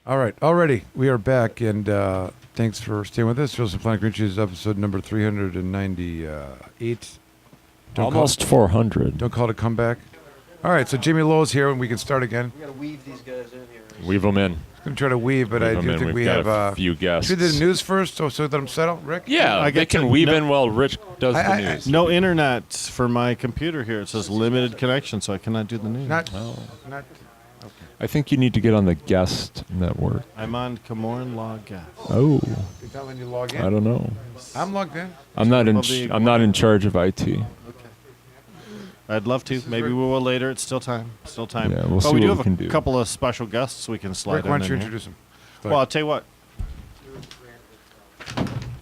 All right, already we are back, and thanks for staying with us. Joseph Planet Green Cheese, episode number 398. Almost 400. Don't call it a comeback. All right, so Jimmy Lowell's here, and we can start again. We got to weave these guys in here. Weave them in. I'm going to try to weave, but I do think we have a few guests. Should we do the news first, so that I'm settled, Rick? Yeah, they can weave in while Rich does the news. No internet for my computer here. It says limited connection, so I cannot do the news. Not. I think you need to get on the guest network. I'm on Camorn Log Guest. Oh, Is that when you log in? I don't know. I'm logged in. I'm not in charge of IT. Okay. I'd love to. Maybe we will later. It's still time. Yeah, we'll see we do what have we can a do. couple of special guests we can slide Rick, why in don't you here. introduce them? Well, I'll tell you what.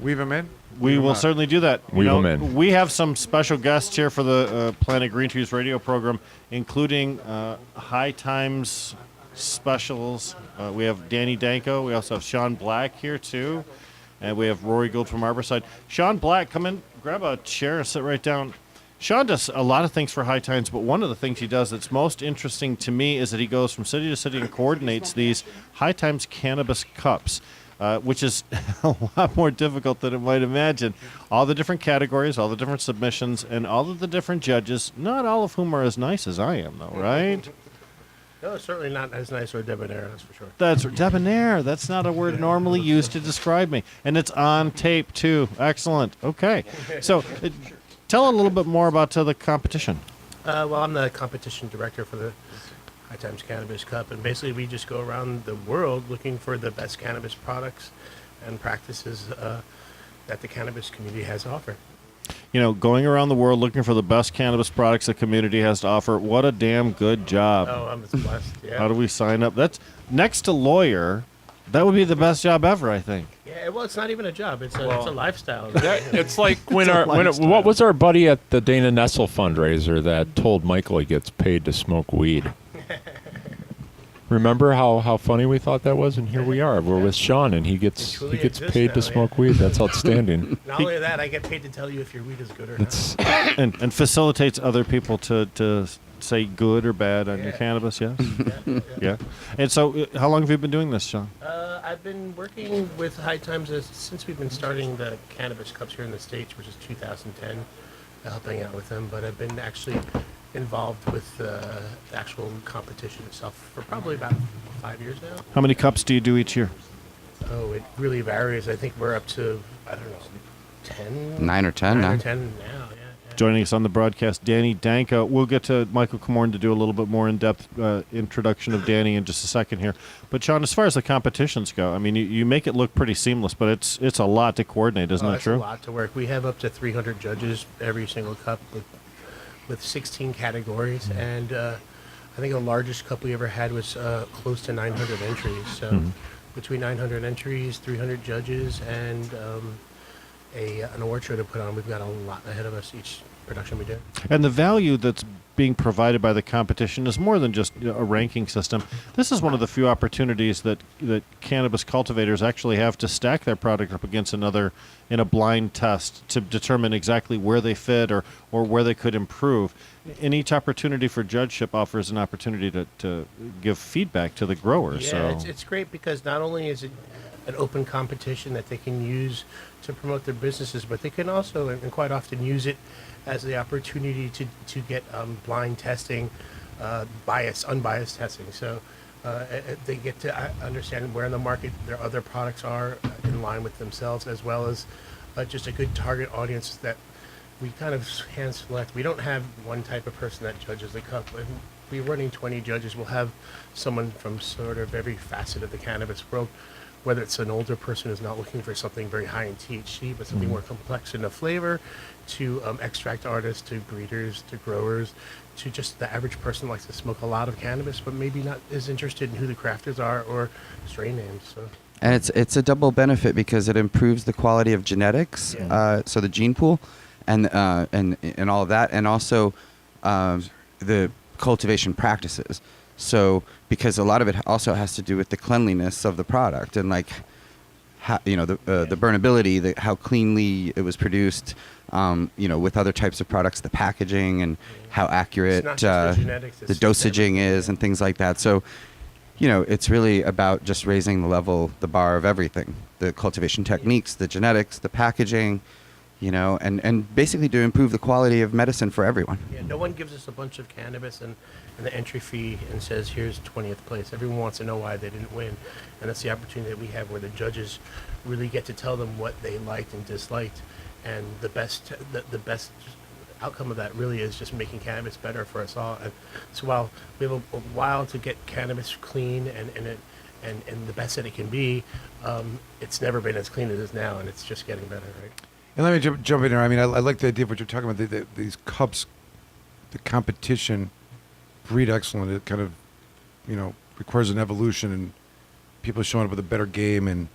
Weave them in? We will certainly do that. Weave 'em in. We have some special guests here for the Planet Green Trees radio program, including High Times specials. We have Danko. We also have Sean Black here, too. And we have Rory Gould from Harborside. Sean Black, come in, grab a chair and sit right down. Sean does a lot of things for High Times, but one of the things he does that's most interesting to me is that he goes from city to city and coordinates these High Times cannabis cups, which is a lot more difficult than it might imagine. All the different categories, all the different submissions, and all of the different judges, not all of whom are as nice as I am, though, right? No, certainly not as nice or debonair, that's for sure. That's debonair. That's not a word normally used to describe me. And it's on tape, too. Excellent. Okay. So tell a little bit more about the competition. Well, I'm the competition director for the High Times Cannabis Cup, and basically we just go around the world looking for the best cannabis products and practices that the cannabis community has to offer. You know, going around the world looking for the best cannabis products the community has to offer. What a damn good job. Oh, I'm blessed, yeah. How do we sign up? That's next to lawyer. That would be the best job ever, I think. Yeah, well, it's not even a job. It's a lifestyle. It's like what was our buddy at the Dana Nessel fundraiser that told Michael he gets paid to smoke weed? Remember how funny we thought that was? And here we are. We're with Sean, and he gets paid to smoke weed. That's outstanding. Not only that, I get paid to tell you if your weed is good or not. And facilitates other people to say good or bad on your cannabis, yes? Yeah. And so how long have you been doing this, Sean? I've been working with High Times since we've been starting the Cannabis Cups here in the States, which is 2010, helping out with them. But I've been actually involved with the actual competition itself for probably about 5 years now. How many cups do you do each year? Oh, it really varies. I think we're up to, I don't know, 10? 9 or 10 now. 9 or 10 now, yeah. Joining us on the broadcast, Danko. We'll get to Michael Camorn to do a little bit more in-depth introduction of Danny in just a second here. But, Sean, as far as the competitions go, I mean, you make it look pretty seamless, but it's a lot to coordinate, isn't that true? It's a lot to work. We have up to 300 judges every single cup with 16 categories, and I think the largest cup we ever had was close to 900 entries. So between 900 entries, 300 judges, and an award show to put on, we've got a lot ahead of us each production we do. And the value that's being provided by the competition is more than just a ranking system. This is one of the few opportunities that cannabis cultivators actually have to stack their product up against another in a blind test to determine exactly where they fit or where they could improve. And each opportunity for judgeship offers an opportunity to give feedback to the grower. Yeah, it's great because not only is it an open competition that they can use to promote their businesses, but they can also, and quite often, use it as the opportunity to get blind testing, unbiased testing. So they get to understand where in the market their other products are in line with themselves, as well as just a good target audience that we kind of hand select. We don't have one type of person that judges the cup. If we're running 20 judges, we'll have someone from sort of every facet of the cannabis world, whether it's an older person who's not looking for something very high in THC, but something more complex in the flavor, to extract artists, to breeders, to growers, to just the average person who likes to smoke a lot of cannabis, but maybe not as interested in who the crafters are or strain names. So. And it's a double benefit because it improves the quality of genetics, so the gene pool, and all of that, and also the cultivation practices. So because a lot of it also has to do with the cleanliness of the product and like how, the burnability, how cleanly it was produced, with other types of products, the packaging and how accurate the genetics, the dosaging is and things like that. So it's really about just raising the bar of everything, the cultivation techniques, the genetics, the packaging, and basically to improve the quality of medicine for everyone. Yeah, no one gives us a bunch of cannabis and the entry fee and says, here's 20th place. Everyone wants to know why they didn't win. And that's the opportunity that we have where the judges really get to tell them what they liked and disliked. And the best outcome of that really is just making cannabis better for us all. And so while we have a while to get cannabis clean and the best that it can be, it's never been as clean as it is now, and it's just getting better, right? And let me jump in there. I mean, I like the idea of what you're talking about. These cups, the competition, breed excellent. It kind of, requires an evolution and people showing up with a better game and,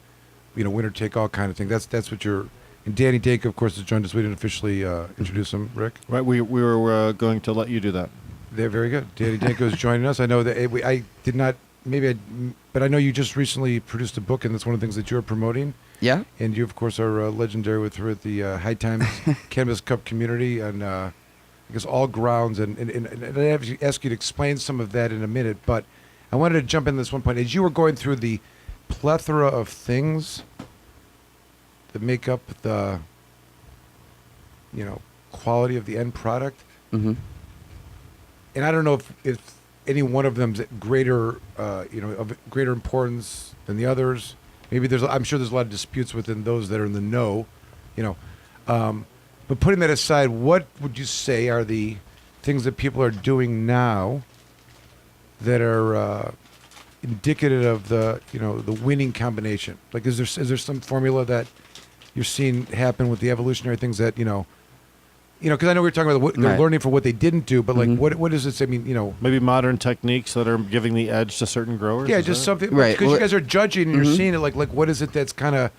winner take all kind of thing. That's what you're. And Danny Danko, of course, has joined us. We didn't officially introduce him, Rick. Right, we were going to let you do that. They're very good. Danny Danko is joining us. I know that I did not. But I know you just recently produced a book, and that's one of the things that you're promoting. Yeah. And you, of course, are legendary with her at the High Times Cannabis Cup community on, I guess, all grounds. And I have to ask you to explain some of that in a minute. But I wanted to jump in this one point. As you were going through the plethora of things that make up the, quality of the end product, Mm-hmm. and I don't know if any one of them's greater, of greater importance than the others. Maybe I'm sure there's a lot of disputes within those that are in the know, but putting that aside, what would you say are the things that people are doing now that are indicative of the, the winning combination? Like, is there some formula that you're seeing happen with the evolutionary things that, because I know we were talking about they're Right. learning for what they didn't do, but like, Mhm. what does it say? I mean, Maybe modern techniques that are giving the edge to certain growers. yeah, is just that it? something, Right. because Well, you guys are judging and you're mhm. seeing it like what is it that's kind of,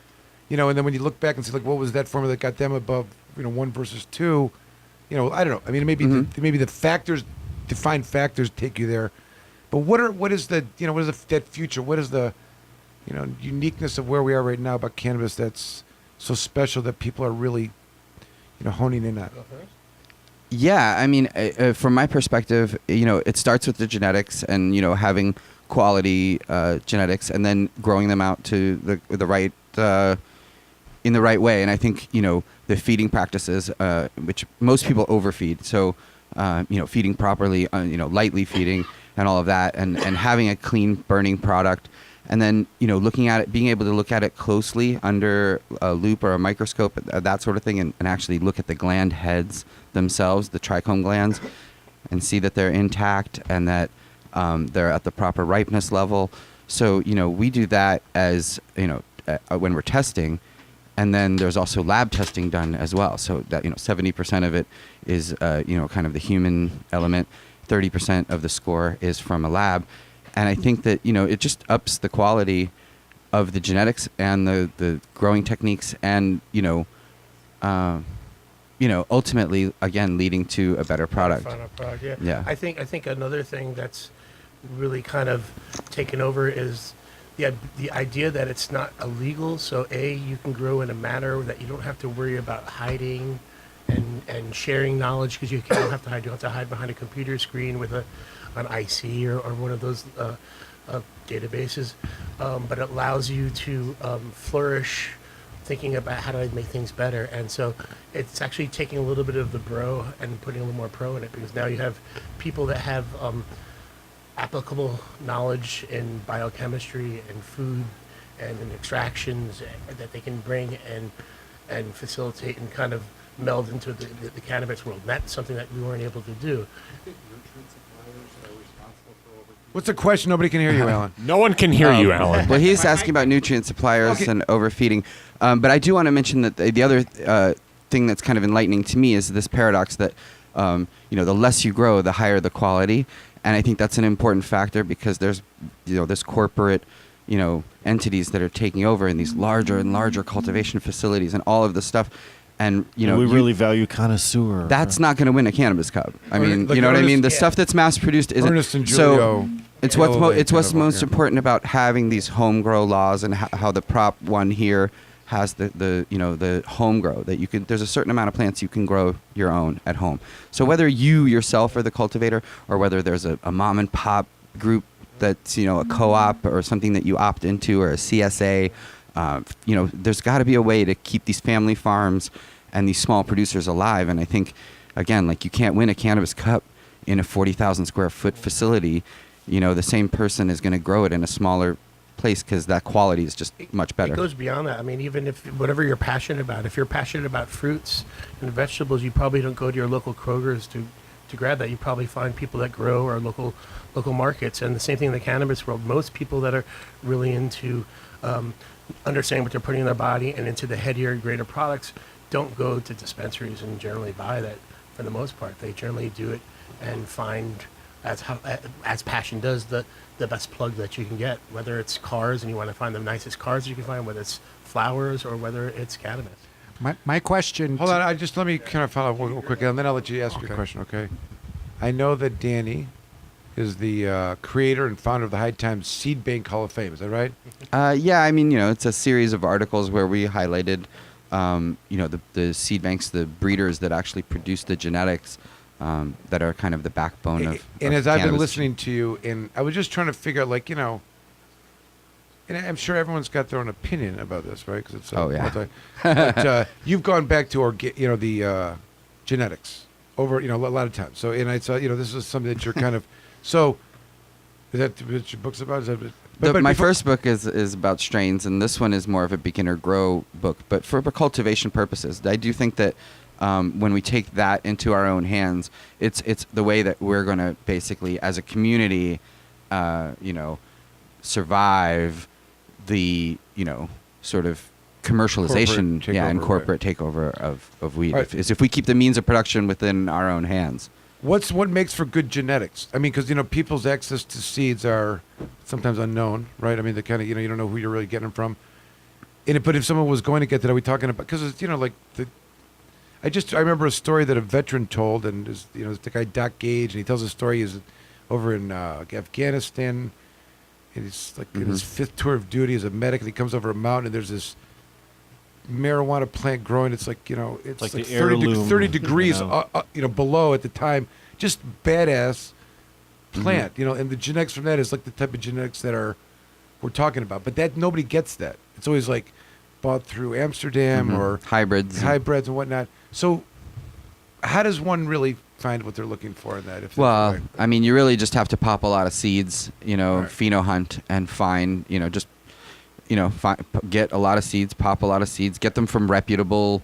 and then when you look back and see like what was that formula that got them above, 1 versus 2, I don't know. I mean, maybe Mhm. maybe the factors, defined factors take you there, but what is the, what is that future? What is the, uniqueness of where we are right now about cannabis that's so special that people are really, honing in on? Yeah, I mean, from my perspective, it starts with the genetics and having quality genetics, and then growing them out to the right in the right way. And I think the feeding practices, which most people overfeed, so feeding properly, lightly feeding, and all of that, and having a clean burning product. And then, looking at it, being able to look at it closely under a loop or a microscope, that sort of thing, and actually look at the gland heads themselves, the trichome glands, and see that they're intact and that they're at the proper ripeness level. So, we do that as, when we're testing. And then there's also lab testing done as well. So that, 70% of it is, kind of the human element. 30% of the score is from a lab. And I think that, it just ups the quality of the genetics and the growing techniques and, ultimately, again, leading to a better product. Final product, yeah. Yeah. I think another thing that's really kind of taken over is the idea that it's not illegal. So you can grow in a manner that you don't have to worry about hiding and sharing knowledge, because you don't have to hide. You don't have to hide behind a computer screen with an IC or one of those databases, but it allows you to flourish thinking about how do I make things better. And so it's actually taking a little bit of the bro and putting a little more pro in it, because now you have people that have applicable knowledge in biochemistry and food and in extractions that they can bring and facilitate and kind of meld into the cannabis world. And that's something that we weren't able to do. What's the question? Nobody can hear you, Alan. No one can hear you, Alan. Well, he's asking about nutrient suppliers Okay. and overfeeding. But I do want to mention that the other thing that's kind of enlightening to me is this paradox that, the less you grow, the higher the quality. And I think that's an important factor, because there's, this corporate, entities that are taking over in these larger and larger cultivation facilities and all of this stuff. And, we really value connoisseur. that's not going to win a cannabis cup. I mean, Like you know what I mean? The Ernest- stuff that's mass produced isn't. Ernest and so Julio it's what's elevate it's what's kind of, most yeah. important about having these home grow laws, and how the Prop 1 here has the home grow that you can. There's a certain amount of plants you can grow your own at home. So whether you yourself are the cultivator, or whether there's a mom and pop group that's a co-op or something that you opt into, or a CSA. There's got to be a way to keep these family farms and these small producers alive. And I think, again, like, you can't win a cannabis cup in a 40,000 square foot facility. The same person is going to grow it in a smaller place because that quality is just much better. It goes beyond that. I mean, even if whatever you're passionate about, if you're passionate about fruits and vegetables, you probably don't go to your local Kroger's to grab that. You probably find people that grow or local markets. And the same thing in the cannabis world. Most people that are really into understanding what they're putting in their body and into the headier, greater products don't go to dispensaries and generally buy that for the most part. They generally do it and find, as passion does, the best plug that you can get, whether it's cars and you want to find the nicest cars you can find, whether it's flowers or whether it's cannabis. My question. Hold on, let me kind of follow up real quick, and then I'll let you ask your question, okay? I know that Danny is the creator and founder of the High Times Seed Bank Hall of Fame. Is that right? Yeah, I mean, it's a series of articles where we highlighted, the seed banks, the breeders that actually produce the genetics that are kind of the backbone of And of as I've been cannabis. listening to you, and I was just trying to figure out, and I'm sure everyone's got their own opinion about this, right? Because it's but you've gone back to the genetics over a lot of times. So, and I saw this is something that you're kind of so. Is that what your book's about? Is that? My first book is about strains, and this one is more of a beginner grow book. But for cultivation purposes, I do think that when we take that into our own hands, it's the way that we're going to basically, as a community, survive the sort of commercialization, corporate takeover of weed. Right. If we keep the means of production within our own hands. What makes for good genetics? I mean, because people's access to seeds are sometimes unknown, right? I mean, the kind of you don't know who you're really getting them from. But if someone was going to get that, are we talking about? Because it's I remember a story that a veteran told, and it's the guy Doc Gage, and he tells a story. He's over in Afghanistan, and he's in his 5th tour of duty as a medic, and he comes over a mountain, and there's this marijuana plant growing. It's it's like like the 30 degrees heirloom, below at the time. Just badass plant, and the genetics from that is like the type of genetics that we're talking about. But that nobody gets that. It's always like bought through Amsterdam or hybrids and whatnot. So how does one really find what they're looking for in that? Well, I mean, you really just have to pop a lot of seeds, Right. pheno hunt and find, get a lot of seeds, pop a lot of seeds, get them from reputable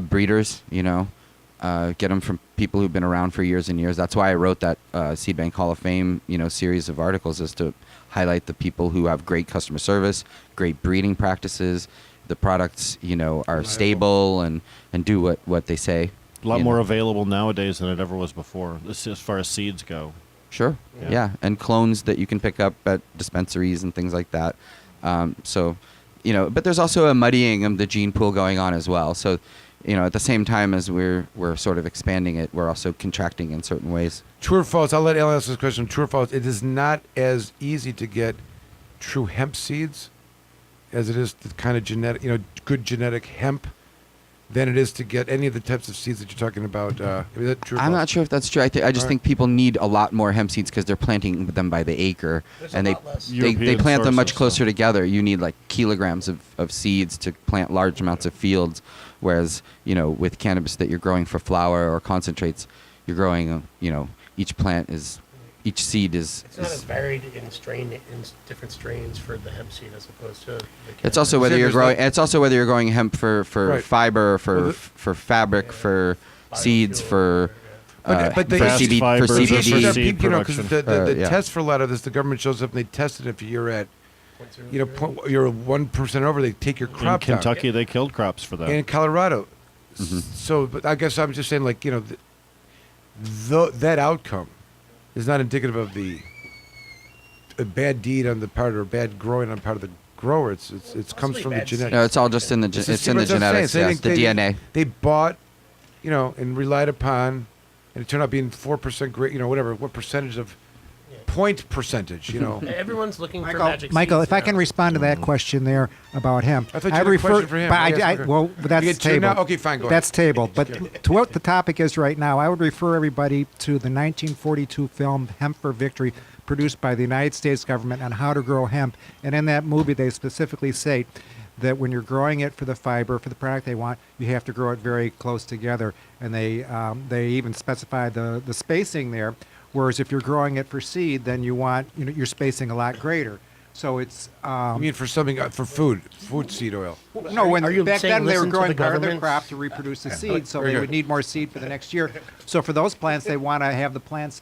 breeders, get them from people who've been around for years and years. That's why I wrote that Seed Bank Hall of Fame, series of articles, is to highlight the people who have great customer service, great breeding practices. The products, are stable and do what they say. A lot more available nowadays than it ever was before, as far as seeds go. Sure. Yeah. And clones that you can pick up at dispensaries and things like that. But there's also a muddying of the gene pool going on as well. So, at the same time as we're sort of expanding it, we're also contracting in certain ways. True or false? I'll let Alan ask this question. True or false? It is not as easy to get true hemp seeds as it is the kind of good genetic hemp than it is to get any of the types of seeds that you're talking about. Is that true or I'm false? not sure if that's true. I just Right. think people need a lot more hemp seeds because they're planting them by the acre, There's a and lot less. they European plant them much sources, closer so. together. You need like kilograms of seeds to plant large amounts of fields, whereas with cannabis that you're growing for flower or concentrates, you're growing each seed is. It's not as varied in different strains for the hemp seed as opposed to the It's also whether Said you're there's growing. no- It's also whether you're growing hemp for Right. fiber, for Well, for fabric, for seeds, for But the- for Fast CBD, fibers for or Because for CBD. seed because production. the Yeah. test for a lot of this, the government shows up and they test it. If you're at, you're 1% over, they take your In crop down. Kentucky, they killed crops for that. And in Colorado. Mhm. So, but I guess I'm just saying, that outcome is not indicative of a bad deed on the part or bad growing on the part of the grower. It comes Possibly from the bad genetics. No, it's all just in the It's it's in the what I'm saying. genetics. So they Yes, think the DNA. They bought, and relied upon, and it turned out being 4% great. Whatever. What percentage of point percentage, you know. Everyone's looking for magic Michael, seeds if I can now. respond to that question there about hemp. I thought you had a question for him. But Yes, okay. well, that's You get two tabled. now? Okay, fine, go ahead. That's tabled. But to what the topic is right now, I would refer everybody to the 1942 film Hemp for Victory, produced by the United States government on how to grow hemp. And in that movie, they specifically say that when you're growing it for the fiber, for the product they want, you have to grow it very close together. And they even specify the spacing there. Whereas if you're growing it for seed, then you want, you're spacing a lot greater. So it's I mean, for something for food seed oil. no. When Are you back saying then they were listen to growing the part of their government? crop to reproduce the seed, so Very they good. would need more seed for the next year. So for those plants, they want to have the plants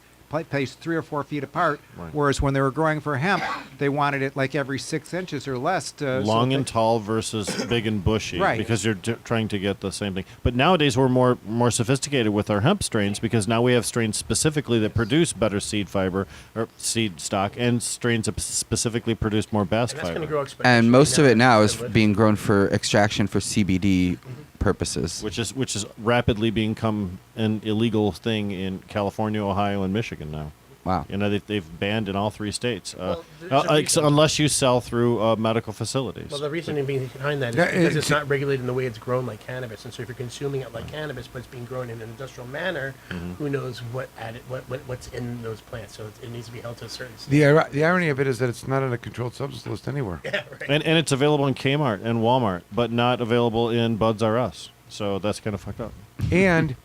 placed 3 or 4 feet apart. Whereas when they were growing for hemp, they wanted it like every 6 inches or less. Long and tall versus big and bushy, Right. because you're trying to get the same thing. But nowadays we're more sophisticated with our hemp strains, because now we have strains specifically that produce better seed fiber or seed stock, and strains that specifically produce more bast And that's going fiber, to grow exponentially. And most of it now is With- being grown for extraction for CBD purposes. which is rapidly become an illegal thing in California, Ohio, and Michigan now. Wow. You know, they've banned in all 3 states, Well, there's a reason. unless you sell through medical facilities. Well, the reasoning behind that is Yeah, because it's- it's not regulated in the way it's grown like cannabis, and so if you're consuming it like cannabis, but it's being grown in an industrial manner, who knows what's in those plants? So it needs to be held to a certain standard. The irony of it is that it's not on a controlled substance list anywhere. Yeah, right. And it's available in Kmart and Walmart, but not available in Buds R Us. So that's kind of fucked up. and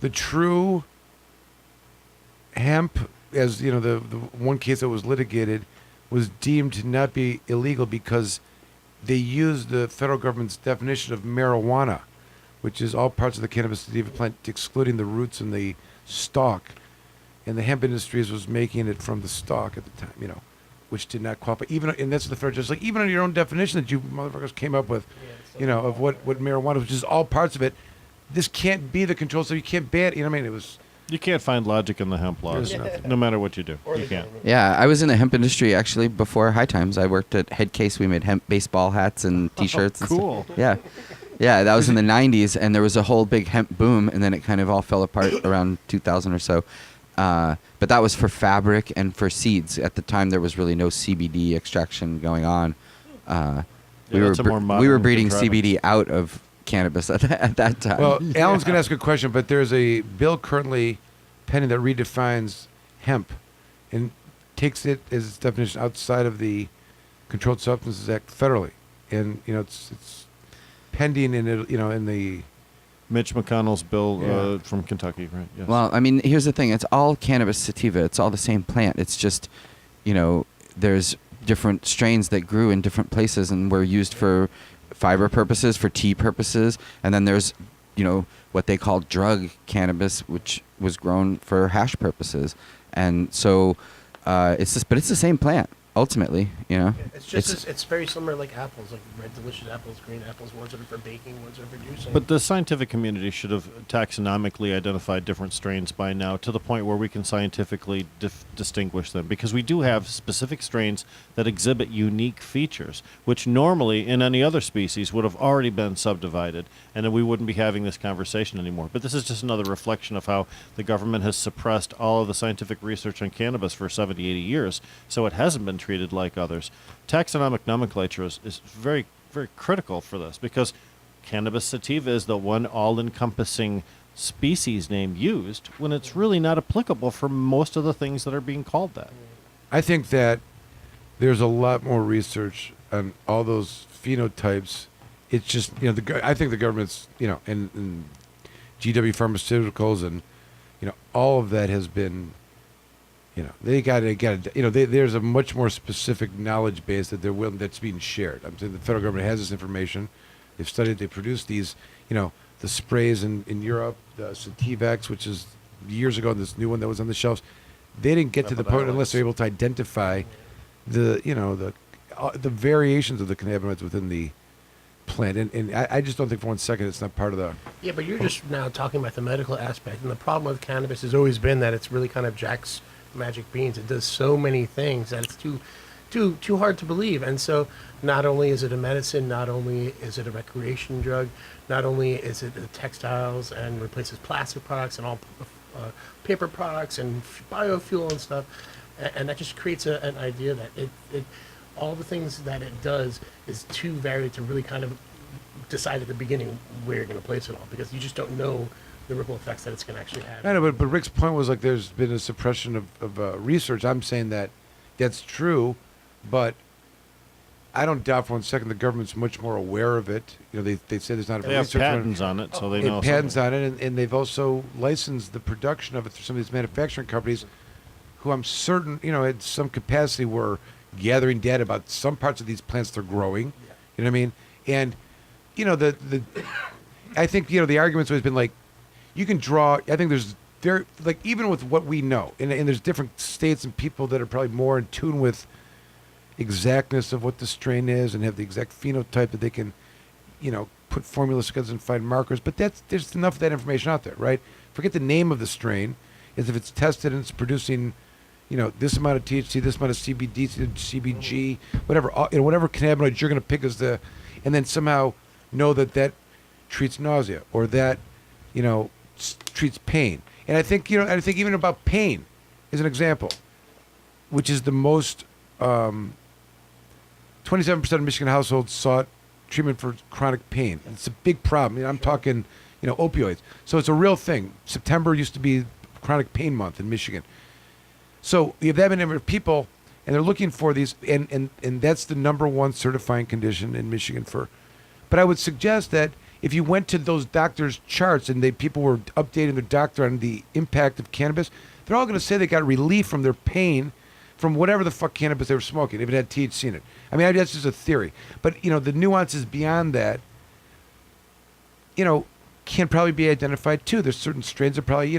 the true hemp, as you know, the one case that was litigated was deemed to not be illegal because they used the federal government's definition of marijuana, which is all parts of the cannabis sativa plant, excluding the roots and the stalk. And the hemp industries was making it from the stalk at the time, you know, which did not qualify. Even, and that's the federal judge, like, even on your own definition that you motherfuckers came up with, you know, of what marijuana, which is all parts of it, this can't be the control, so you can't ban it. You know what I mean? It was. You can't find logic in the hemp laws, There's nothing. no matter what you do. Or You the can't. government. Yeah, I was in the hemp industry actually before High Times. I worked at Headcase. We made hemp baseball hats and T-shirts. And cool. stuff. Yeah, yeah. That was in the '90s, and there was a whole big hemp boom, and then it kind of all fell apart around 2000 or so. But that was for fabric and for seeds. At the time, there was really no CBD extraction going on. We that's a more we modern were breeding contrivance. CBD out of cannabis at that time. Well, Alan's going to ask a question, but there's a bill currently pending that redefines hemp and takes it as its definition outside of the Controlled Substances Act federally, and you know it's pending in it, you know, in the. Mitch McConnell's bill Yeah. from Kentucky, right? Yes. Well, I mean, here's the thing. It's all cannabis sativa. It's all the same plant. It's just, there's different strains that grew in different places and were used for fiber purposes, for tea purposes. And then there's, what they call drug cannabis, which was grown for hash purposes. And so but it's the same plant, ultimately, It's just it's very similar like apples, like red delicious apples, green apples. Ones that are for baking, ones that are for juicing. But the scientific community should have taxonomically identified different strains by now, to the point where we can scientifically distinguish them, because we do have specific strains that exhibit unique features, which normally in any other species would have already been subdivided, and then we wouldn't be having this conversation anymore. But this is just another reflection of how the government has suppressed all of the scientific research on cannabis for 70, 80 years, so it hasn't been treated like others. Taxonomic nomenclature is very, very critical for this, because cannabis sativa is the one all-encompassing species name used, when it's really not applicable for most of the things that are being called that. I think that there's a lot more research on all those phenotypes. It's just I think the government's and GW Pharmaceuticals and all of that has been. They got there's a much more specific knowledge base that that's being shared. I'm saying the federal government has this information. They've studied. They produced these. The sprays in Europe, the Sativex, which is years ago. This new one that was on the shelves. They didn't get to the point unless they're able to identify the variations of the cannabinoids within the plant. And I just don't think for 1 second it's not part of the. Yeah, but you're just now talking about the medical aspect, and the problem with cannabis has always been that it's really kind of Jack's magic beans. It does so many things that it's too hard to believe. And so not only is it a medicine, not only is it a recreation drug, not only is it textiles and replaces plastic products and all paper products and biofuel and stuff, and that just creates an idea that it all the things that it does is too varied to really kind of decide at the beginning where you're going to place it all, because you just don't know the ripple effects that it's going to actually have. I know, but Rick's point was like there's been a suppression of research. I'm saying that that's true, but I don't doubt for 1 second the government's much more aware of it. You know, they say there's not a They have research patents on it, so they know. patents something. on it, and they've also licensed the production of it through some of these manufacturing companies, who I'm certain, you know, at some capacity were gathering data about some parts of these plants they're growing. You know what I mean? And you know I think the argument's always been like, you can draw. I think there's very like even with what we know, and there's different states and people that are probably more in tune with exactness of what the strain is and have the exact phenotype that they can, put formulas together and find markers. But there's enough of that information out there, right? Forget the name of the strain. Is if it's tested and it's producing, this amount of THC, this amount of CBD, CBG, whatever, whatever cannabinoids you're going to pick as and then somehow know that treats nausea or that, treats pain. And I think, I think even about pain is an example, which is the most, 27% of Michigan households sought treatment for chronic pain. It's a big problem. I'm talking, opioids. So it's a real thing. September used to be chronic pain month in Michigan. So you have that many number of people, and they're looking for these, and that's the number one certifying condition in Michigan for. But I would suggest that if you went to those doctors' charts and people were updating their doctor on the impact of cannabis, they're all going to say they got relief from their pain from whatever the fuck cannabis they were smoking, if it had THC in it. I mean, that's just a theory. But, the nuances beyond that, can probably be identified too. There's certain strains that probably,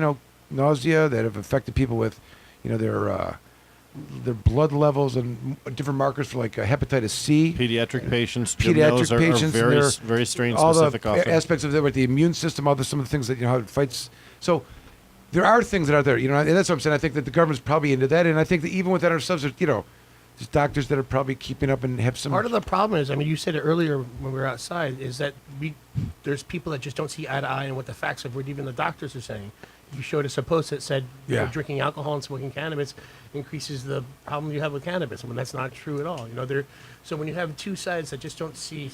nausea that have affected people with, their blood levels and different markers for like hepatitis C. Pediatric patients, Pediatric patients, are very, and very strain all specific. the Often. aspects of the immune system, some of the things that how it fights. So there are things that are there, and that's what I'm saying. I think that the government's probably into that, and I think that even within ourselves, there's doctors that are probably keeping up and have some. Part of the problem is, you said it earlier when we were outside, is that there's people that just don't see eye to eye on what the facts of what even the doctors are saying. You showed us a post that said drinking alcohol and smoking cannabis increases the problem you have with cannabis, when that's not true at all. So when you have two sides that just don't see,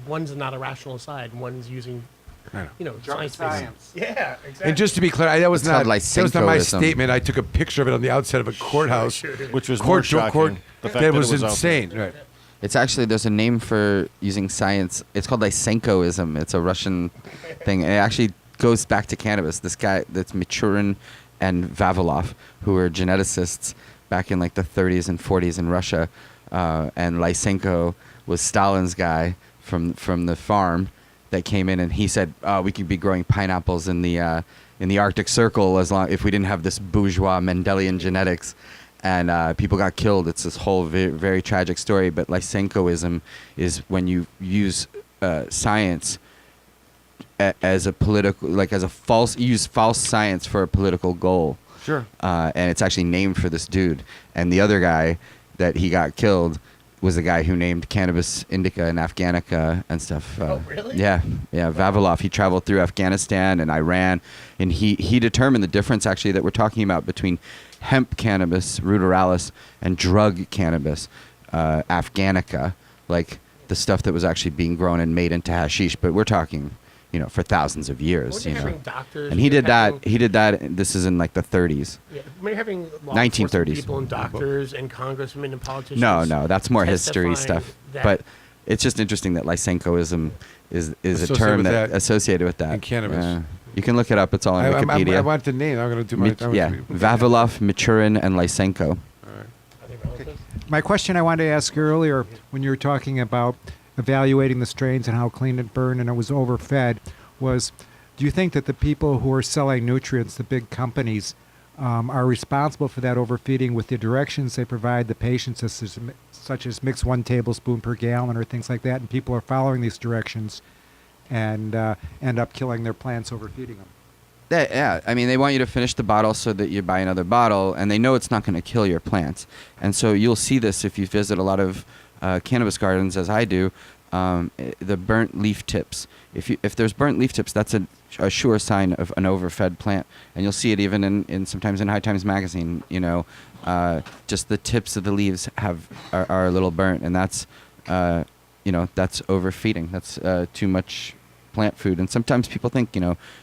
one's not a rational side, one's using, science. Yeah, exactly. And just to be clear, that was It's not called my Lysenkoism. statement. I took a picture of it on the outside of a courthouse. Which was more shocking. The fact that that was it was insane. Right. It's actually, there's a name for using science. It's called Lysenkoism. It's a Russian thing. It actually goes back to cannabis. This guy, that's Michurin and Vavilov, who were geneticists back in like the 30s and 40s in Russia. And Lysenko was Stalin's guy from the farm that came in, and he said, we could be growing pineapples in the Arctic Circle if we didn't have this bourgeois Mendelian genetics. And people got killed. It's this whole very, very tragic story. But Lysenkoism is when you use science as a political, you use false science for a political goal. Sure. And it's actually named for this dude. And the other guy that he got killed was the guy who named cannabis indica and afghanica and stuff. Oh, really? Yeah. Vavilov. He traveled through Afghanistan and Iran, and he determined the difference actually that we're talking about between hemp cannabis, ruderalis, and drug cannabis, afghanica, like the stuff that was actually being grown and made into hashish. But we're talking, for thousands of years. When you're having doctors, And he did that. This is in like the 30s. Yeah, when you're having law 1930s. enforcement people and doctors and congressmen and politicians. No, that's more history testifying stuff. that- But it's just interesting that Lysenkoism is a Associated term with that associated with that. in cannabis. You can look it up. It's all on I Wikipedia. want the name. I'm going to do my. Vavilov, Michurin, and Lysenko. Are they relatives? My question I wanted to ask earlier, when you were talking about evaluating the strains and how clean it burned and it was overfed, was, do you think that the people who are selling nutrients, the big companies, are responsible for that overfeeding with the directions they provide the patients, such as mix 1 tablespoon per gallon or things like that, and people are following these directions and end up killing their plants overfeeding them? Yeah, I mean, they want you to finish the bottle so that you buy another bottle, and they know it's not going to kill your plants. And so you'll see this if you visit a lot of cannabis gardens, as I do. the burnt leaf tips. If there's burnt leaf tips, that's a sure sign of an overfed plant, and you'll see it even in sometimes in High Times magazine. Just the tips of the leaves are a little burnt, and that's that's overfeeding. That's too much plant food. And sometimes people think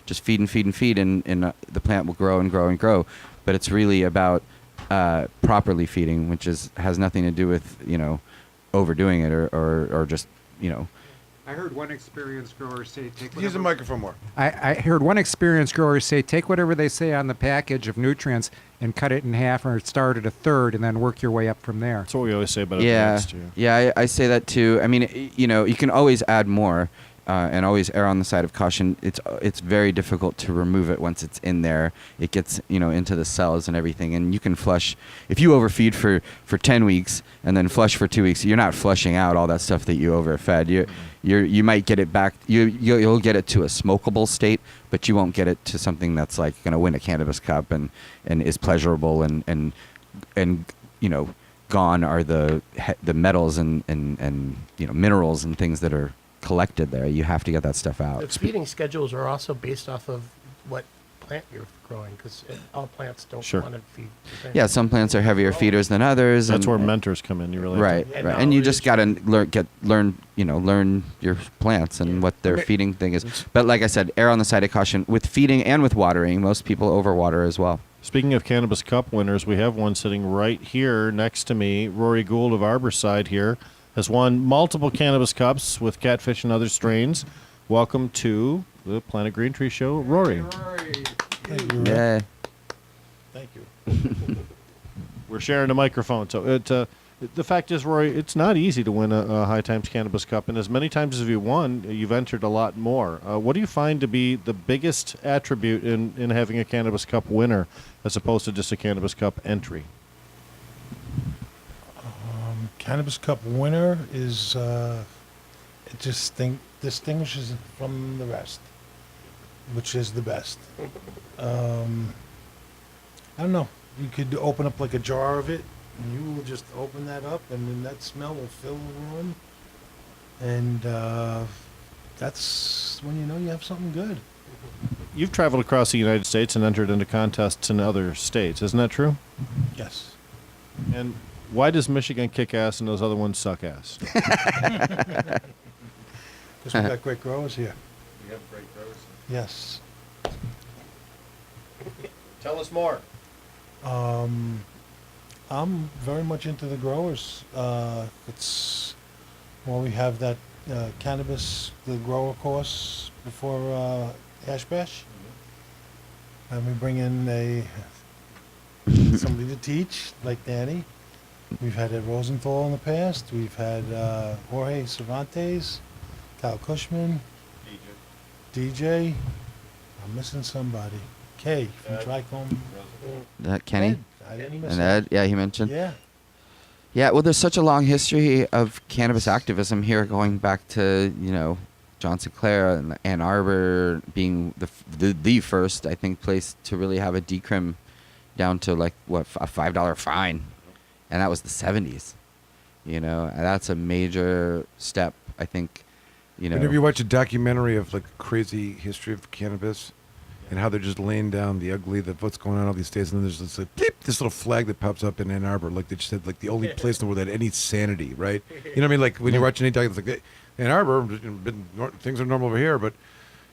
just feed and feed and feed, and the plant will grow and grow and grow, but it's really about properly feeding, which has nothing to do with overdoing it or just I heard one experienced grower say, Use the microphone more. I heard one experienced grower say, take whatever they say on the package of nutrients and cut it in half or start at a third and then work your way up from there. That's what we always say about yeah, advanced. I say that too. I mean, you can always add more and always err on the side of caution. It's very difficult to remove it once it's in there. It gets into the cells and everything, and you can flush. If you overfeed for 10 weeks and then flush for 2 weeks, you're not flushing out all that stuff that you overfed. You might get it back. You'll get it to a smokable state, but you won't get it to something that's like going to win a cannabis cup and is pleasurable and gone are the metals and minerals and things that are collected there. You have to get that stuff out. The feeding schedules are also based off of what plant you're growing, because all plants don't Sure. want to feed the same. Yeah, some plants are heavier feeders than others. That's and, where mentors come in. You really right, And right, and you just knowledge. gotta learn your plants and what their feeding thing is. But like I said, err on the side of caution with feeding and with watering. Most people overwater as well. Speaking of Cannabis Cup winners, we have one sitting right here next to me. Rory Gould of Arborside here has won multiple Cannabis Cups with Catfish and other strains. Welcome to the Planet Green Tree Show, Rory. Yeah. Thank you. We're sharing a microphone. So the fact is, Rory, it's not easy to win a High Times Cannabis Cup, and as many times as you've won, you've entered a lot more. What do you find to be the biggest attribute in having a Cannabis Cup winner as opposed to just a Cannabis Cup entry? Cannabis Cup winner is it just distinguishes it from the rest, which is the best. I don't know. You could open up like a jar of it, and you will just open that up, and then that smell will fill the room, and that's when you know you have something good. You've traveled across the United States and entered into contests in other states. Isn't that true? Yes. And why does Michigan kick ass and those other ones suck ass? Because we got great growers here. We have great growers. Yes. Tell us more. I'm very much into the growers. We have that cannabis, the grower course before Ash Bash. And we bring in somebody to teach, like Danny. We've had Ed Rosenthal in the past. We've had Jorge Cervantes, Kyle Cushman, DJ. I'm missing somebody. Kay from Trichome. That Kenny Ed. I didn't miss and him. Ed. Yeah, he mentioned. Yeah. Yeah, well, there's such a long history of cannabis activism here, going back to John Sinclair and Ann Arbor being the first, I think, place to really have a decrim down to like a $5 fine, and that was the 70s. And that's a major step, I think. Whenever you watch a documentary of like crazy history of cannabis and how they're just laying down the ugly, what's going on in all these states, and then there's this, this little flag that pops up in Ann Arbor, like they just said, like the only place in the world that had any sanity, right? You know what I mean? Like when you're watching any documentary, it's like Ann Arbor, things are normal over here, but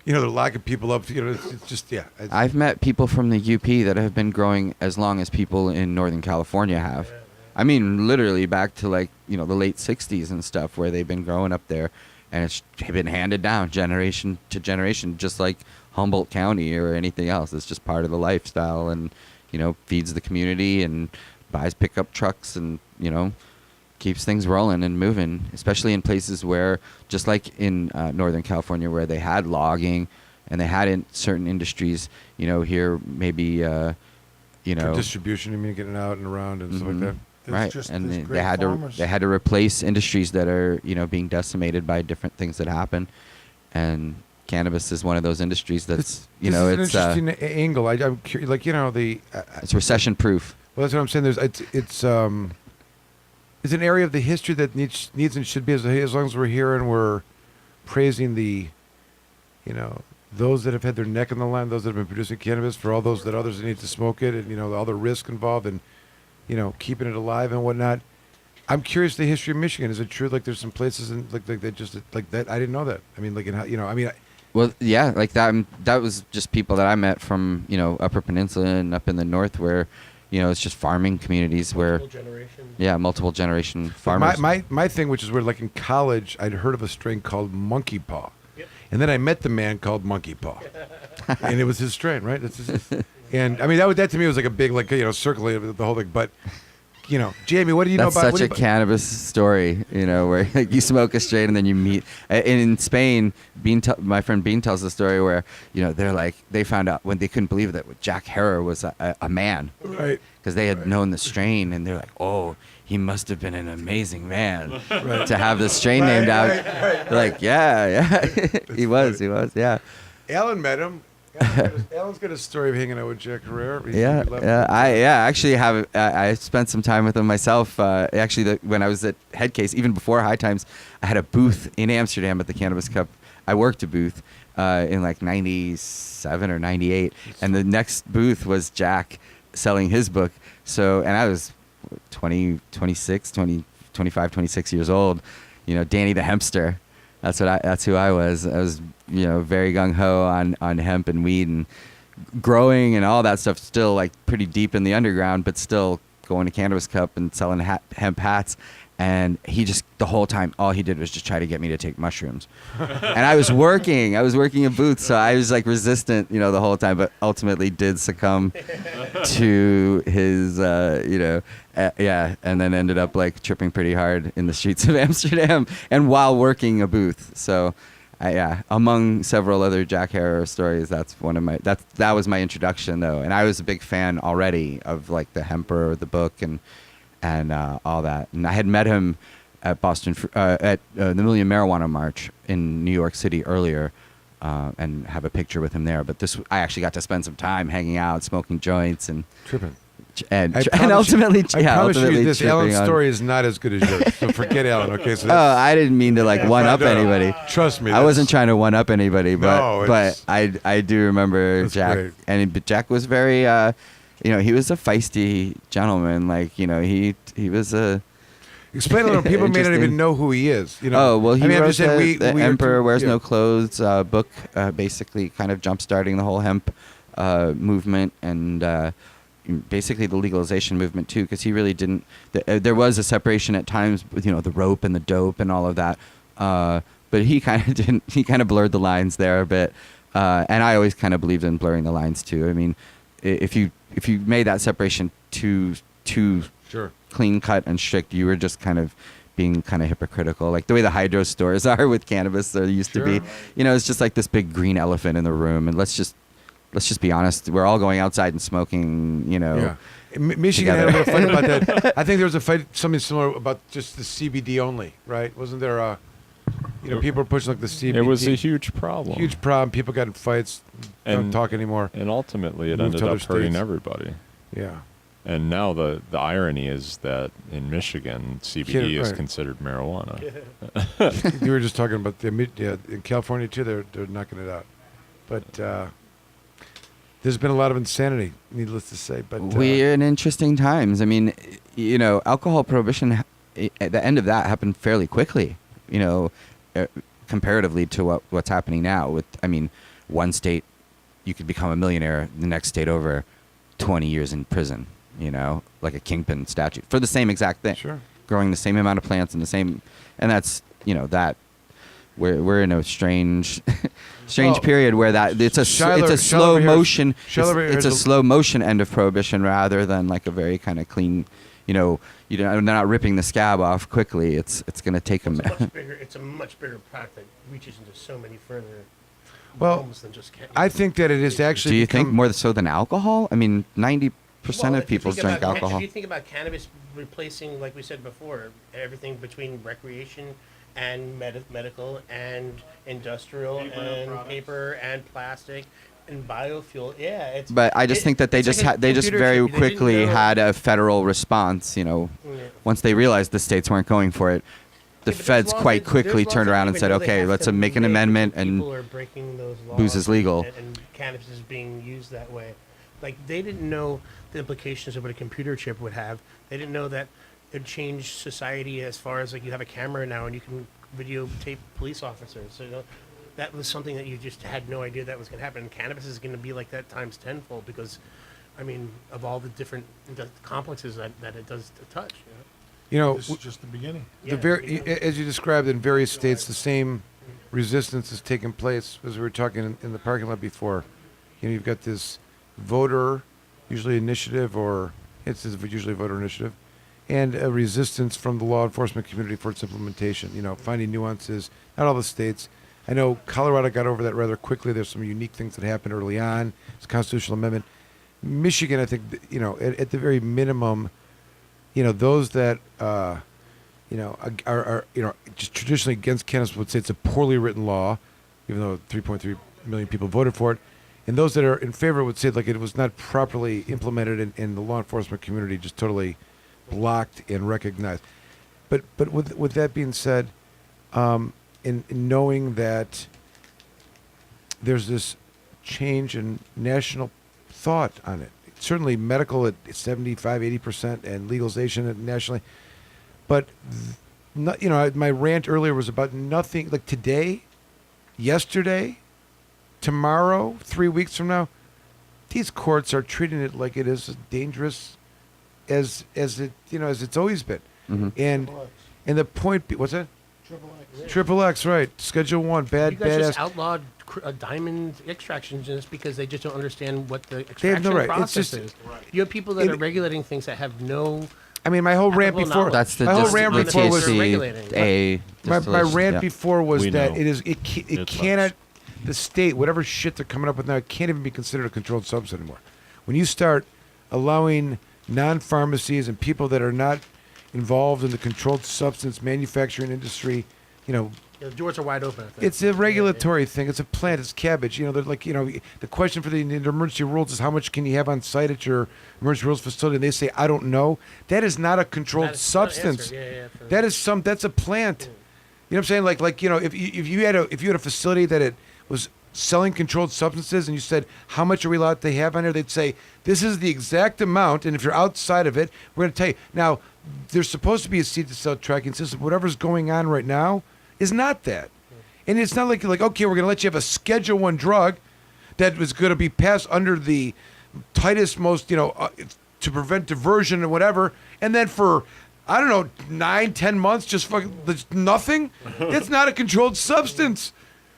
they're locking people up. It's just I've met people from the UP that have been growing as long as people in Northern California have. I mean, literally back to like the late '60s and stuff, where they've been growing up there, and it's been handed down generation to generation, just like Humboldt County or anything else. It's just part of the lifestyle, and feeds the community and buys pickup trucks and keeps things rolling and moving, especially in places where, just like in Northern California, where they had logging and they had certain industries, here maybe for distribution. You mean getting out and around and stuff like that. Right, There's and great they had farmers. to replace industries that are being decimated by different things that happen, and cannabis is one of those industries that's This is an interesting angle. I'm curious, like the it's recession proof. well, that's what I'm saying. is an area of the history that needs and should be, as long as we're here and we're praising the, those that have had their neck in the line, those that have been producing cannabis, for all those that others that need to smoke it, and all the risk involved, and keeping it alive and whatnot. I'm curious the history of Michigan. Is it true? Like there's some places in like that just like that. I didn't know that. I mean, like in how Well, yeah, like that. That was just people that I met from Upper Peninsula and up in the north, where it's just farming communities where multiple generation farmers. My thing, which is where like in college, I'd heard of a strain called Monkey Paw, and then I met the man called Monkey Paw, and it was his strain, right? And I mean that to me was like a big circle of the whole thing, but. Jamie, what do you know about? That's such a cannabis story, where you smoke a strain and then you meet. In Spain, my friend Bean tells the story where, they're like, they found out when they couldn't believe that Jack Herer was a man. Right. Because they had known the strain and they're like, oh, he must have been an amazing man to have the strain named out. Right. Like, yeah. he was, yeah. Alan met him. Alan's got a story of hanging out with Jack Herrera. I actually have. I spent some time with him myself. When I was at Headcase, even before High Times, I had a booth in Amsterdam at the Cannabis Cup. I worked a booth in like '97 or '98, and the next booth was Jack selling his book. So, and I was 25, 26 years old. Danny the Hempster. That's who I was. I was, very gung ho on hemp and weed and growing and all that stuff. Still like pretty deep in the underground, but still going to Cannabis Cup and selling hemp hats. And he just the whole time, all he did was just try to get me to take mushrooms. And I was working a booth, so I was like resistant, the whole time. But ultimately did succumb to his, and then ended up like tripping pretty hard in the streets of Amsterdam and while working a booth. So, among several other Jack Herer stories, that's one of my that was my introduction though, and I was a big fan already of like the Hemper, the book, and all that. And I had met him at Boston at the Million Marijuana March in New York City earlier, and have a picture with him there. But I actually got to spend some time hanging out, smoking joints, and tripping. And ultimately, I promise you, this Alan on. story is not as good as yours. So forget Alan. Okay, so I didn't mean to like one up anybody. Trust me, I wasn't trying to one up anybody, No, but I do remember Jack, great. but Jack was very, he was a feisty gentleman. Like he was a. Explain a little. People may not even know who he is. Oh well, he wrote the we Emperor Wears No Clothes book, basically kind of jump-starting the whole hemp movement and. Basically the legalization movement too, because he really didn't. There was a separation at times with the rope and the dope and all of that, but he kind of didn't. He kind of blurred the lines there a bit, and I always kind of believed in blurring the lines too. I mean, if you made that separation too sure. clean cut and strict, you were just kind of being kind of hypocritical, like the way the hydro stores are with cannabis. There used to be, it's just like this big green elephant in the room, and let's just be honest. We're all going outside and smoking, Yeah. Michigan had a little fight about that. I think there was a fight, something similar about just the CBD only, right? Wasn't there people were pushing like the CBD. It was a huge problem. Huge problem. People got in fights. Don't talk anymore. And ultimately, it Moved ended to up other hurting states. everybody. Yeah. And now the irony is that in Michigan, CBD is right. considered marijuana. You were just talking about in California too. They're knocking it out, but. There's been a lot of insanity, needless to say. But we're in interesting times. I mean, alcohol prohibition, at the end of that happened fairly quickly, comparatively to what's happening now. With, one state, you could become a millionaire, the next state over, 20 years in prison, like a kingpin statute for the same exact thing. Sure. Growing the same amount of plants and that's, that. We're in a strange period where it's a slow motion. It's a slow motion end of prohibition rather than like a very kind of clean. They're not ripping the scab off quickly. It's going to take them. It's a much bigger path that reaches into so many further realms than just cannabis. I think that it is actually. Do you think more so than alcohol? I mean, 90% of people drink alcohol. If you think about cannabis replacing, like we said before, everything between recreation and medical and industrial paper and plastic and biofuel. Yeah, But I just think that they just very quickly had a federal response. once they realized the states weren't going for it, the Yeah, but there's feds laws quite that- quickly there's laws turned that around don't and even said, know they okay, have let's to make an make amendment because and people are breaking those laws booze is legal. and cannabis is being used that way. Like they didn't know the implications of what a computer chip would have. They didn't know that it'd change society as far as like you have a camera now and you can videotape police officers. So that was something that you just had no idea that was going to happen. And cannabis is going to be like that times tenfold because, I mean, of all the different complexes that it does to touch. You know, This is just the beginning. the as you described in various states, the same resistance is taking place as we were talking in the parking lot before. You know, you've got this voter, usually initiative, or it's usually voter initiative, and a resistance from the law enforcement community for its implementation. You know, finding nuances. Not all the states. I know Colorado got over that rather quickly. There's some unique things that happened early on. It's a constitutional amendment. Michigan, I think, you know, at the very minimum, you know, those that, you know, are you know, just traditionally against cannabis would say it's a poorly written law, even though 3.3 million people voted for it. And those that are in favor would say like it was not properly implemented and the law enforcement community just totally blocked and recognized. But with that being said, in knowing that there's this change in national thought on it, certainly medical at 75, 80%, and legalization at nationally. But, you know, my rant earlier was about nothing, like today, yesterday, tomorrow, 3 weeks from now, these courts are treating it like it is as dangerous as it, you know, as it's always been. Mhm. And the point, what's that? Triple X. Triple X, right. Schedule 1, You bad, guys just badass. outlawed diamond extraction just because they just don't understand what the They have extraction no right. It's process just- is. You have people that It- are regulating things that have no. I mean, my whole rant Applicable before, knowledge. That's the, my whole dis- rant the before was, regulating. THCA. my distillation, rant yeah. before was We that know. it It cannot, the state, whatever shit they're coming up with now, it can't even be considered a controlled substance anymore. When you start allowing non-pharmacies and people that are not involved in the controlled substance manufacturing industry, you know, The doors are wide open. I think. it's a regulatory thing. It's a plant. It's cabbage. You know, they're like, you know, the question for the emergency rules is how much can you have on site at your emergency rules facility? And they say, I don't know. That is not a controlled That is not an answer. substance. Yeah, That's a plant. You know what I'm saying? Like you know, if you had a facility that it was selling controlled substances and you said, how much are we allowed to have on there? They'd say, this is the exact amount. And if you're outside of it, we're going to tell you. Now, there's supposed to be a seed to sell tracking system. Whatever's going on right now is not that. And it's not like, okay, we're going to let you have a Schedule 1 drug that was going to be passed under the tightest, most, you know, to prevent diversion or whatever. And then for, I don't know, 9, 10 months, just fucking there's nothing. It's not a controlled substance.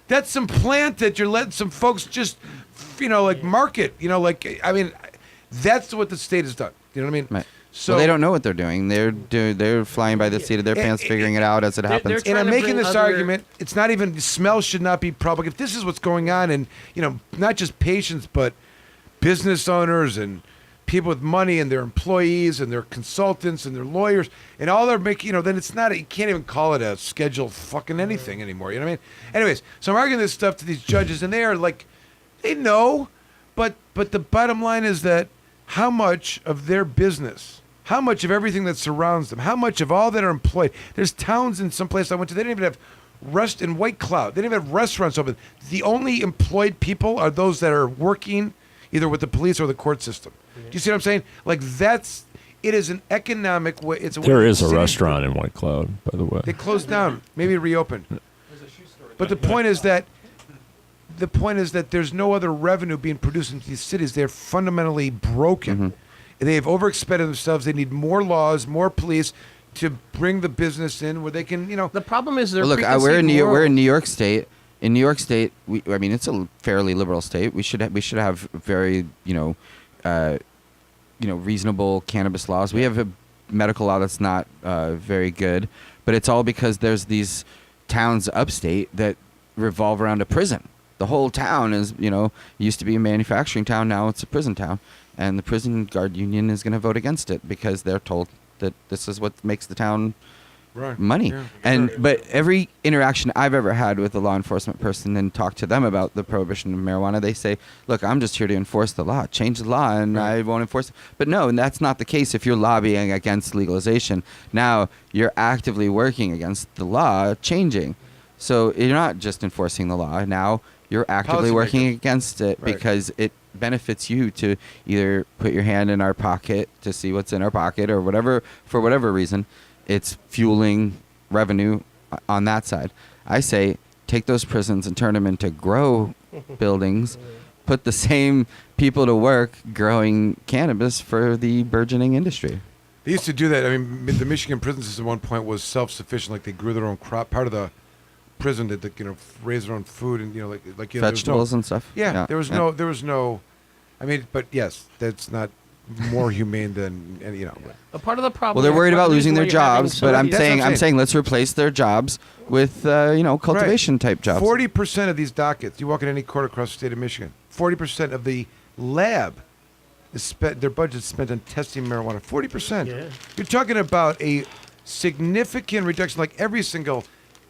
That's some plant that you're letting some folks just, you know, like market. You know, like, I mean, that's what the state has done. You know what I mean? Right. So Well, they don't know what they're doing. They're flying by the seat of their pants, figuring it out as it happens. they're And trying I'm to making bring this other- argument. It's not even smell should not be public. If this is what's going on, and you know, not just patients, but business owners and people with money and their employees and their consultants and their lawyers and all they're making, you know, then it's not. You can't even call it a scheduled fucking anything anymore. You know what I mean? Anyways, so I'm arguing this stuff to these judges, and they are like, they know, but the bottom line is that how much of their business. How much of everything that surrounds them? How much of all that are employed? There's towns in some place I went to. They didn't even have in White Cloud. They didn't even have restaurants open. The only employed people are those that are working either with the police or the court system. Do you see what I'm saying? Like it is an economic way. It's a way There the is a city- restaurant in White Cloud, by the way. They closed down. Maybe reopened. But the point is that there's no other revenue being produced into these cities. They're fundamentally broken. They have overexpended themselves. They need more laws, more police to bring the business in where they can, you know. The problem is they're Well, look, we're preconceived in New York. We're world. in New York State. In New York State, I mean, it's a fairly liberal state. We should have very, reasonable cannabis laws. We have a medical law that's not very good, but it's all because there's these towns upstate that revolve around a prison. The whole town is, used to be a manufacturing town. Now it's a prison town, and the prison guard union is going to vote against it because they're told that this is what makes the town Right. money. Yeah, And sure. but every interaction I've ever had with a law enforcement person and talk to them about the prohibition of marijuana, they say, "Look, I'm just here to enforce the law, change the law, and Right. I won't enforce it." But no, and that's not the case. If you're lobbying against legalization, now you're actively working against the law changing. So you're not just enforcing the law. Now you're actively working Policymakers. against it Right. because it benefits you to either put your hand in our pocket to see what's in our pocket or whatever, for whatever reason. It's fueling revenue on that side. I say take those prisons and turn them into grow buildings, put the same people to work growing cannabis for the burgeoning industry. They used to do that. I mean, the Michigan prison system at one point was self-sufficient. Like they grew their own crop. Part of the prison that raise their own food and there was Vegetables and stuff. Yeah, there was no. I mean, but yes, that's not more humane than but- A part of the problem. Well, they're worried about part of the losing their reason why you're having jobs, so but many- I'm saying what I'm saying. let's replace their jobs with cultivation type jobs. 40% of these dockets, you walk in any court across the state of Michigan, 40% of the lab is spent. Their budget is spent on testing marijuana. 40%. Yeah. You're talking about a significant reduction. Like every single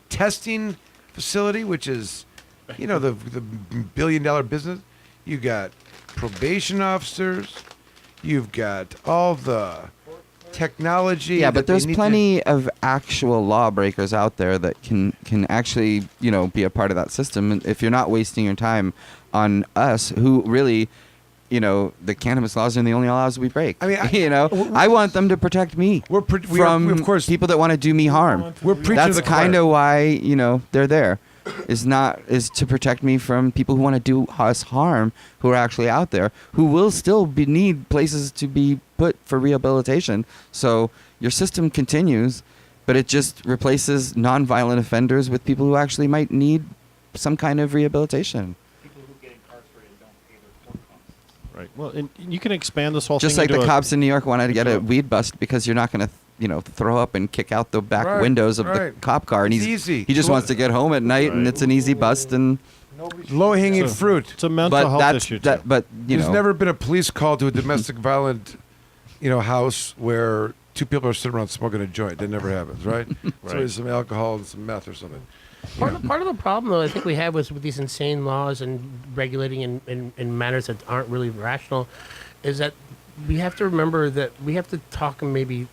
testing facility, which is, the $1 billion business. You got probation officers. You've got all the technology. Yeah, that but they there's need to- plenty of actual lawbreakers out there that can actually, be a part of that system. And if you're not wasting your time on us, who really, the cannabis laws are the only laws we break. I mean, I want them to protect me we are, from of course, people that want to do me harm. we're preaching That's to the kind choir. of why they're there. Is to protect me from people who want to do us harm, who are actually out there, who will still need places to be put for rehabilitation. So your system continues, but it just replaces nonviolent offenders with people who actually might need some kind of rehabilitation. Right. Well, and you can expand this whole Just thing like the into cops in New York wanted to get a into a- weed bust because you're not going to throw up and kick out the back Right, windows of the right. cop car, and It's he's easy. he just Well- wants to get home at night, and Right. it's an easy bust. And Low-hanging So- fruit. It's a mental but health that's issue too. that. But There's never been a police call to a domestic violent, house where two people are sitting around smoking a joint. That never happens, right? So Right. there's some alcohol and some meth or something. Part of the problem, though, I think we have with these insane laws and regulating in manners that aren't really rational, is that we have to remember that we have to talk and maybe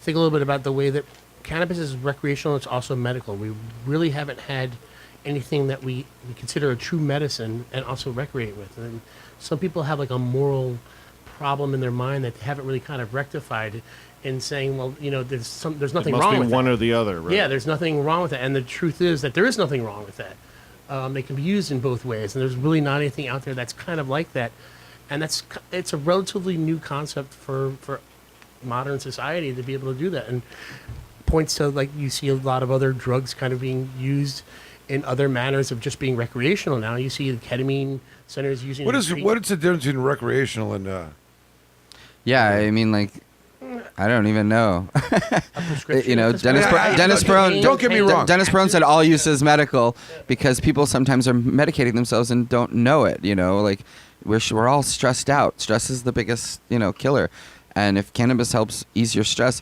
think a little bit about the way that cannabis is recreational. It's also medical. We really haven't had anything that we consider a true medicine and also recreate with. And some people have like a moral problem in their mind that they haven't really kind of rectified in saying, well, there's it nothing must wrong be with one that. or the other, right? Yeah, there's nothing wrong with that. And the truth is that there is nothing wrong with that. They can be used in both ways. And there's really not anything out there that's kind of like that. And it's a relatively new concept for modern society to be able to do that. And points to, like, you see a lot of other drugs kind of being used in other manners of just being recreational now. You see the ketamine centers using What it is to treat- what is the difference between recreational and yeah, I mean, like, I don't even know. a prescription. Dennis Dennis Perone. Don't get me wrong. Dennis Perone said all use is medical because people sometimes are medicating themselves and don't know it. Like we're all stressed out. Stress is the biggest killer, and if cannabis helps ease your stress,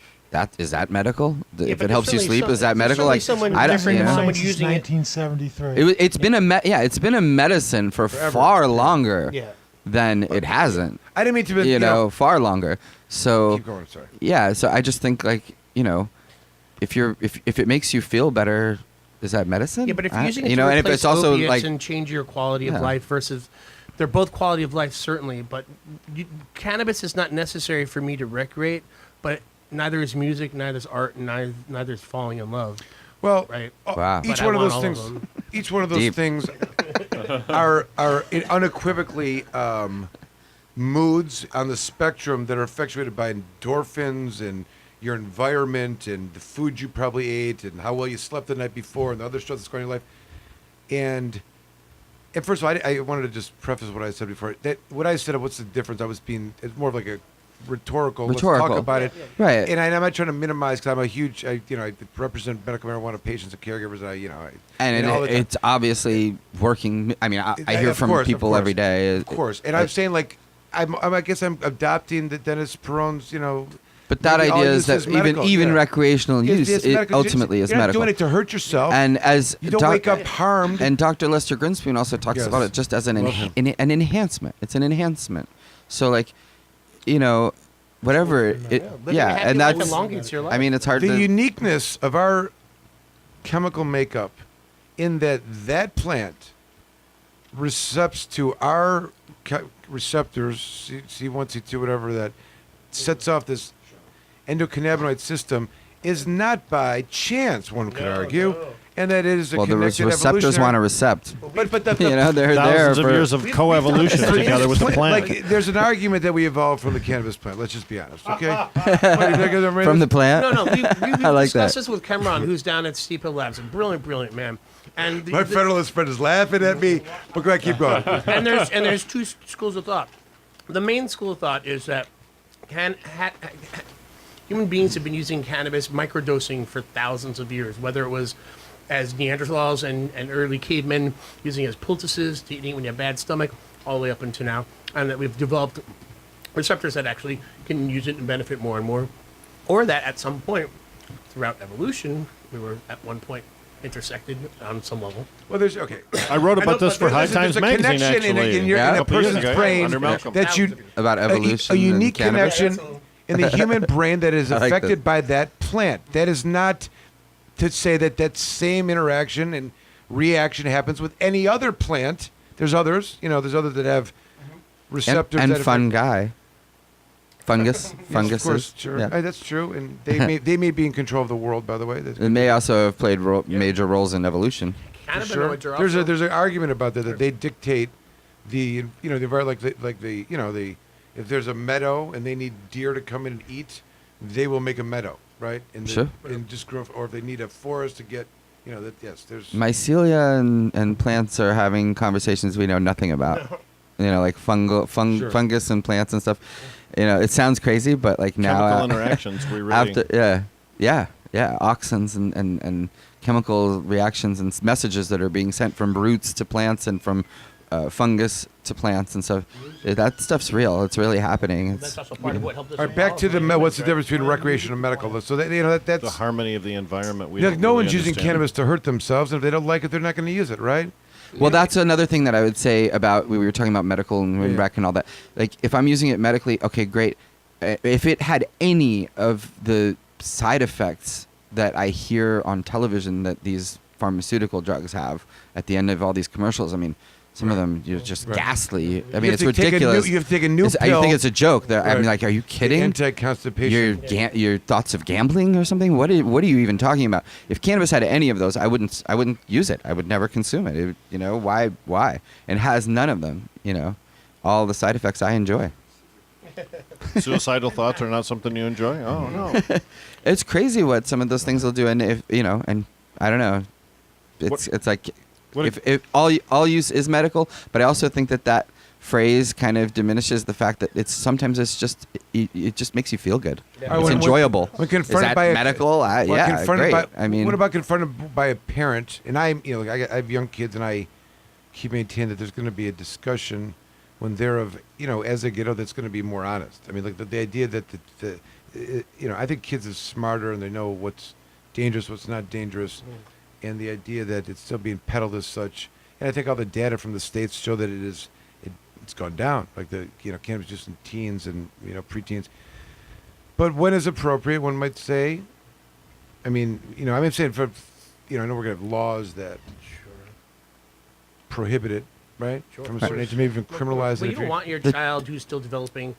is that medical? Yeah, If but it helps you there's sleep, certainly is that some- medical? there's certainly someone I don't. different You than know? someone Since using it. 1973. It's been it's been a medicine for far longer Yeah. than it hasn't. I didn't mean to be Far longer. So keep going, sorry. yeah, so I just think if it makes you feel better, is that medicine? Yeah, but if you're using it you to know, and if replace it's also opiates like and change your quality of Yeah. life versus, they're both quality of life certainly, but cannabis is not necessary for me to recreate, but neither is music, neither is art, and neither is falling in love, Well, right? Wow. each But I one of want those all things. of them. Each one of those Deep. things are unequivocally moods on the spectrum that are effectuated by endorphins and your environment and the food you probably ate and how well you slept the night before and the other stuff that's going on in your life. And first of all, I wanted to just preface what I said before. That what I said, what's the difference? It's more of like a rhetorical. Let's Rhetorical. talk about it. right. And I'm not trying to minimize because I'm a huge, I represent medical marijuana patients and caregivers. And all the time. it's obviously working. I mean, I hear Of from course, of people course. every day. Of course, and I'm saying like, I guess I'm adopting the Dennis Perone's, But that Maybe all idea use is that is medical, even yeah. recreational use It's it medical. ultimately is You're not medical. doing it to hurt yourself. And as you don't wake up harmed. And Dr. Lester Grinspoon also talks Yes. about it just as an Love him. an enhancement. It's an enhancement. So like, you know, whatever it, Living a yeah, happy and life that's elongates your life. I mean, it's hard the to uniqueness of our chemical makeup in that plant recepts to our receptors, C1, C2, whatever, that sets off this endocannabinoid system is not by chance, one could argue, and that it is a well, the connected receptors want to recept. But the You know, they're there Thousands of for years of coevolution together with the plant. Like, there's an argument that we evolved from the cannabis plant. Let's just be honest, okay? from the plant. No, we've I like discussed that. this with Cameron, who's down at Steep Hill Labs. A brilliant man. And My Federalist friend is laughing at me, but go ahead, keep going. and there's two schools of thought. The main school of thought is that human beings have been using cannabis microdosing for thousands of years, whether it was as Neanderthals and early cavemen using it as poultices to eat when you have bad stomach, all the way up until now, and that we've developed receptors that actually can use it and benefit more and more, or that at some point throughout evolution we were at one point intersected on some level. Well, there's okay. I wrote I know, about this but for High There's Times a magazine, connection actually. in a Yeah. person's Years ago, brain under Malcolm. that you About evolution a unique and cannabis? connection in the human brain that is I like affected that. by that plant. That is not to say that that same interaction and reaction happens with any other plant. There's others, there's others that have receptors and that affect- fungi. Fungus, Yes, funguses. of course, sure. Yeah. That's true, and they may be in control of the world. By the way, That's It may also have played major roles in evolution. Cannabinoids sure. are There's also an argument about that they dictate the the environment, the if there's a meadow and they need deer to come in and eat, they will make a meadow, right? And Sure. And just grow, or if they need a forest to get that yes, there's Mycelia and plants are having conversations we know nothing about. Like Sure. fungus and plants and stuff. It sounds crazy, but like now Chemical interactions, we really... after auxins and chemical reactions and messages that are being sent from roots to plants and from fungus to plants and stuff. That stuff's real. It's really happening. that's also part of what helped us. all right. Back to what's the difference between recreational and medical? So that that's the harmony of the environment. We no don't really one's using understand. cannabis to hurt themselves, and if they don't like it, they're not going to use it, right? Well, that's another thing that I would say about we were talking about medical and rec and all that. Like, if I'm using it medically, okay, great. If it had any of the side effects that I hear on television that these pharmaceutical drugs have at the end of all these commercials, I mean, some of them you're just Right. ghastly. I You mean, have it's to take a new- ridiculous. you have to take a new I pill. think it's a joke. I mean, Right. like, are you kidding? Anti-constipation. Your thoughts of gambling or something? What are you even talking about? If cannabis had any of those, I wouldn't use it. I would never consume it. Why? And it has none of them. All the side effects I enjoy. Suicidal thoughts are not something you enjoy? Oh, no. It's crazy what some of those things will do, and and I don't know. It's like What if all use is medical, but I also think that phrase kind of diminishes the fact that it just makes you feel good. Yeah. It's enjoyable. When Is confronted that by a- medical? Well, Yeah, confronted great. by- I mean, what about confronted by a parent? And I have young kids, and I keep maintaining that there's going to be a discussion when they're as they get older, that's going to be more honest. I mean, like the idea that I think kids are smarter and they know what's dangerous, what's not dangerous, and the idea that it's still being peddled as such. And I think all the data from the states show that it's gone down. Like cannabis just in teens and preteens. But when is appropriate, one might say. I mean, I'm saying I know we're going to have laws that prohibit it, right? Sure. From a certain age, maybe even criminalize Well, it. you don't want your child who's still developing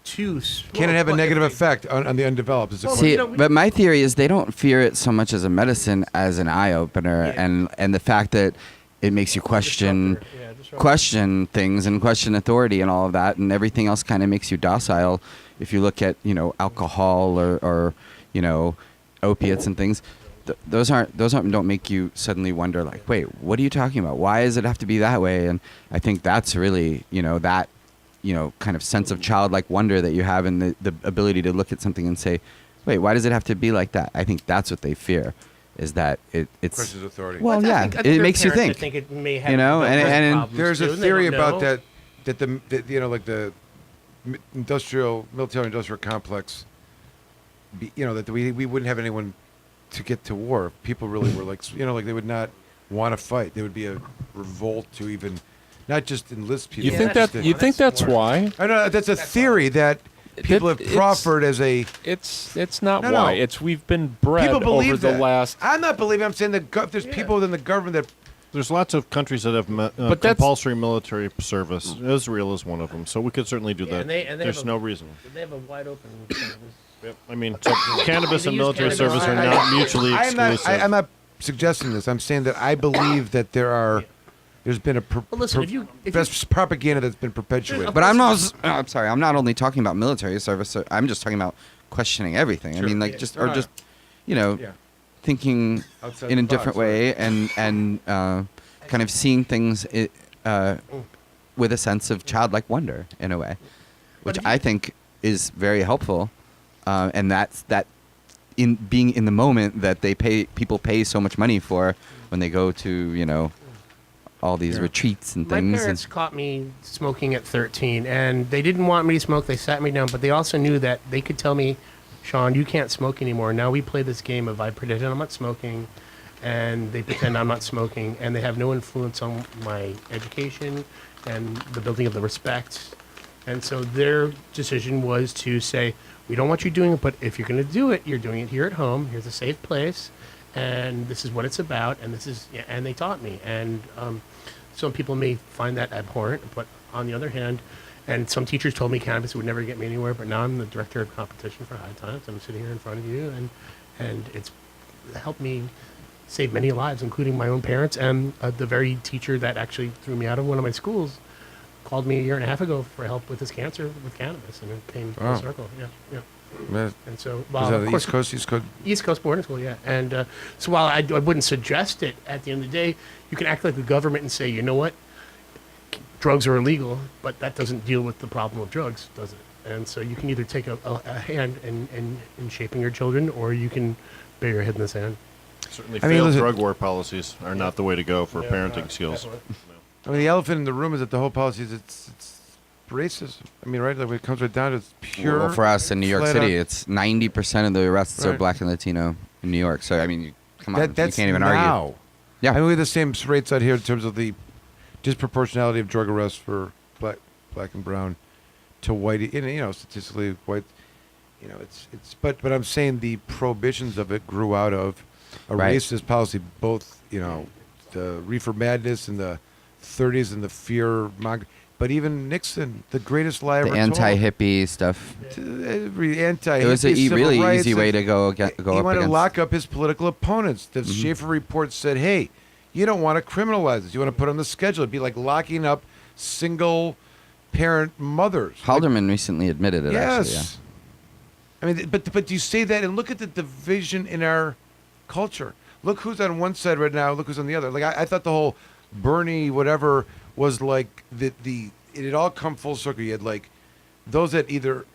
to smoke. Can it have a Well, negative if they- effect on the undeveloped? Is the Well, question. See, you know, but my theory is they don't fear it so much as a medicine as an eye opener, Yeah. and the fact that it makes you question Disruptor. things and question authority and all of that, and everything else kind of makes you docile. If you look at alcohol or opiates and things, those don't make you suddenly wonder like, wait, what are you talking about? Why does it have to be that way? And I think that's really that kind of sense of childlike wonder that you have in the ability to look at something and say, wait, why does it have to be like that? I think that's what they fear, is that it's Questions authority. well, I think- yeah, I think it there are makes you parents think. that it may have and developmental problems There's too, a and they theory don't about know. that the military industrial complex that we wouldn't have anyone to get to war. People really were like they would not want to fight. There would be a revolt to even not just enlist people. You think that's that? the- You think that's that's more- why? I know that's a theory that people have proffered as a. It's not No, why. no. It's we've been bred People believe over the that. last. I'm not believing. I'm saying that there's people within the government that. There's lots of countries that have But that's- compulsory military service. Israel is one of them, so we could certainly do that. and they There's have no reason. They have a wide open. Yep. I mean, so cannabis They and use military cannabis. service are I- not mutually I'm not. exclusive. I'm not suggesting this. I'm saying that I believe that there's been a Well, listen, if you that's propaganda that's been perpetuated. But I'm not. I'm sorry. I'm not only talking about military service. I'm just talking about questioning everything. Sure. I mean, like Yeah. just Oh, or yeah. just, Yeah. thinking Outside in the a box, different way and kind of seeing things with a sense of childlike wonder in a way, which I think is very helpful, and that's that in being in the moment that people pay so much money for when they go to all these retreats and My things. parents caught me smoking at 13, and they didn't want me to smoke. They sat me down, but they also knew that they could tell me, Sean, you can't smoke anymore. Now we play this game of I pretend I'm not smoking, and they pretend I'm not smoking, and they have no influence on my education and the building of the respect. And so their decision was to say, we don't want you doing it, but if you're going to do it, you're doing it here at home. Here's a safe place, and this is what it's about, and and they taught me. And some people may find that abhorrent, but on the other hand, and some teachers told me cannabis would never get me anywhere, but now I'm the director of competition for High Times. I'm sitting here in front of you, and it's helped me save many lives, including my own parents, and the very teacher that actually threw me out of one of my schools called me a year and a half ago for help with his cancer with cannabis, and it came full Wow. circle. Yeah. Man, And so, is while that of the course, East Coast? East Coast boarding school, yeah. And so while I wouldn't suggest it, at the end of the day, you can act like the government and say, you know what, drugs are illegal, but that doesn't deal with the problem of drugs, does it? And so you can either take a hand in shaping your children, or you can bury your head in the sand. Certainly, I mean, failed listen- drug war policies are not the way to go for parenting skills. Definitely. I mean, the elephant in the room is that the whole policy is it's racism. I mean, right? Like when it comes right down to it's pure. Well, for us in New York flat City, out- it's 90% of the arrests are Right. Black and Latino in New York. So I mean, come on, you That's can't even now. argue. Yeah. I mean, we have the same rates out here in terms of the disproportionality of drug arrests for black and brown to white. Statistically white. It's. But I'm saying the prohibitions of it grew out of a Right. racist policy. Both the reefer madness in the 30s and the fear mongering. But even Nixon, the greatest lie The ever anti-hippie stuff. told. Every anti. It was a really easy way to go He up wanted to against. lock up his political opponents. The Schaefer report said, hey, you don't want to criminalize this. You want to put it on the schedule. It'd be like locking up single-parent mothers. Haldeman recently admitted it. Actually, yeah. Yes. I mean, but you say that, and look at the division in our culture. Look who's on one side right now. Look who's on the other. Like I thought the whole Bernie whatever was like it had all come full circle. You had like those that either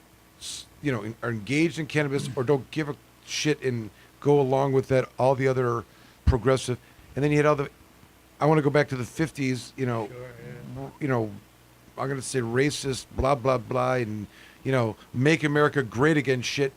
are engaged in cannabis or don't give a shit and go along with that. All the other progressive, and then you had all the. I want to go back to the 50s. I'm going to say racist, blah blah blah, and make America great again shit.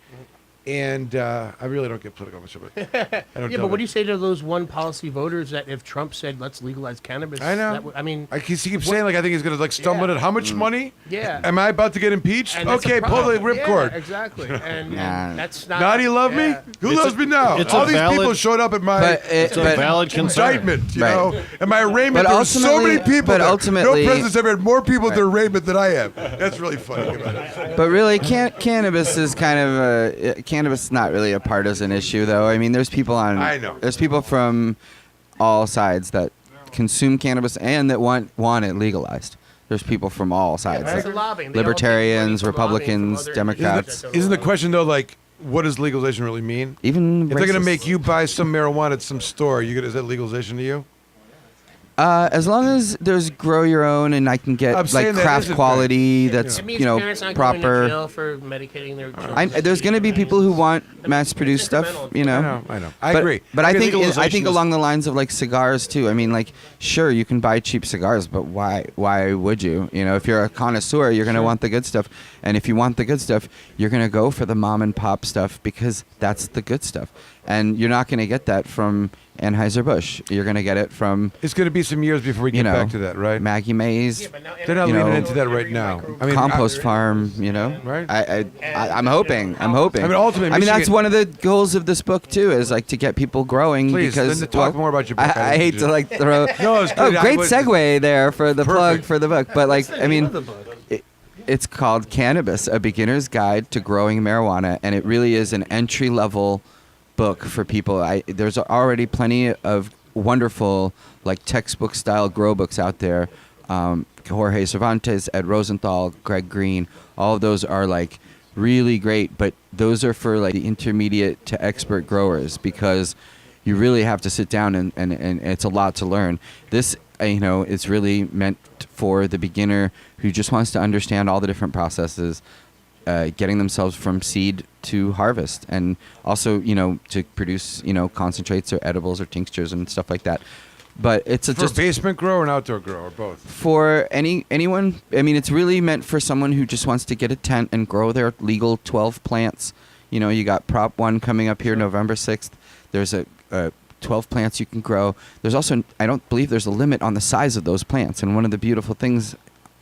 And I really don't get political myself. But I don't. Yeah, but what do you say to those one policy voters that if Trump said let's legalize cannabis, I know. that would, I mean, I keep saying like I think he's going to like stumble Yeah. at how much money? Yeah. Am I about to get impeached? and that's Okay, a pull the problem. ripcord. Yeah, exactly. And Nah. that's not. Now do you love me? yeah. Who It's loves a- me now? it's All a these valid- people showed up at my But It's a valid concern. indictment. Right. At my arraignment, But there were so many ultimately- people. but there. ultimately- no president's ever had more people at their Right. arraignment than I have. That's really funny about it. But really, cannabis is kind of cannabis is not really a partisan issue, though. I mean, there's people on. I know. There's people from all sides that consume cannabis and that want it legalized. There's people from all sides. That's like the lobbying. They all take libertarians, money from lobbying Republicans, from other Democrats. institutions. Isn't the question though like, what does legalization really mean? Even If they're going to racists. make you buy some marijuana at some store, is that legalization to you? As long as there's grow your own, and I can get I'm saying like that craft isn't quality great. that's It means you know parents not going to proper. jail for medicating their children. There's going to be people who want mass-produced stuff, incremental. you know. I know. I But- agree. But I think legalization is- along the lines of like cigars too. I mean, like, sure, you can buy cheap cigars, but why? Why would you? You know, if you're a connoisseur, you're gonna want the good stuff, and if you want the good stuff, you're gonna go for the mom and pop stuff because that's the good stuff, and you're not gonna get that from Anheuser-Busch. You're gonna get it from It's going to be some years before we you get know back to that, right? Maggie Mae's. Yeah, but now They're not You leaning know, into that right now. I mean, Compost farm, you know. Right. I'm hoping. I'm hoping. I mean, ultimately, I mean, that's Michigan- one of the goals of this book too, is like to get people growing. Please, because then talk more about your book. I hate to like throw. No, it's Oh, good. great I was- segue there for the plug Perfect. for the book. But like, I mean, the book. it's called Cannabis: A Beginner's Guide to Growing Marijuana, and it really is an entry-level book for people. There's already plenty of wonderful, like textbook-style grow books out there. Jorge Cervantes, Ed Rosenthal, Greg Green, all of those are like really great, but those are for like the intermediate to expert growers because you really have to sit down and it's a lot to learn. This, you know, is really meant for the beginner who just wants to understand all the different processes, getting themselves from seed to harvest, and also, you know, to produce, you know, concentrates or edibles or tinctures and stuff like that. But it's for just a basement grow or an outdoor grow or both. for anyone. I mean, it's really meant for someone who just wants to get a tent and grow their legal 12 plants. You know, you got Prop 1 coming up here November 6th. There's a 12 plants you can grow. There's also, I don't believe there's a limit on the size of those plants. And one of the beautiful things,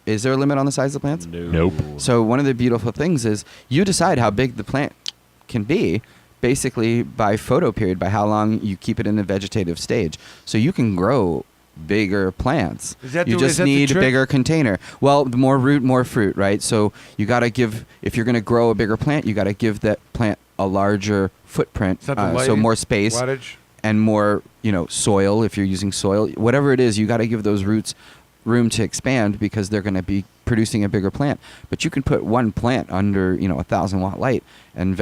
is there a limit on the size of the plants? Nope. So one of the beautiful things is you decide how big the plant can be, basically by photo period, by how long you keep it in a vegetative stage. So you can grow bigger plants. Is that You the- just is that the need a trick? bigger container. Well, the more root, more fruit, right? So you got to give, if you're going to grow a bigger plant, you got to give that plant a larger footprint, Is that the so lighting? more space Wattage? and more, you know, soil. If you're using soil, whatever it is, you got to give those roots room to expand because they're going to be producing a bigger plant. But you can put one plant under, you know, 1,000-watt light and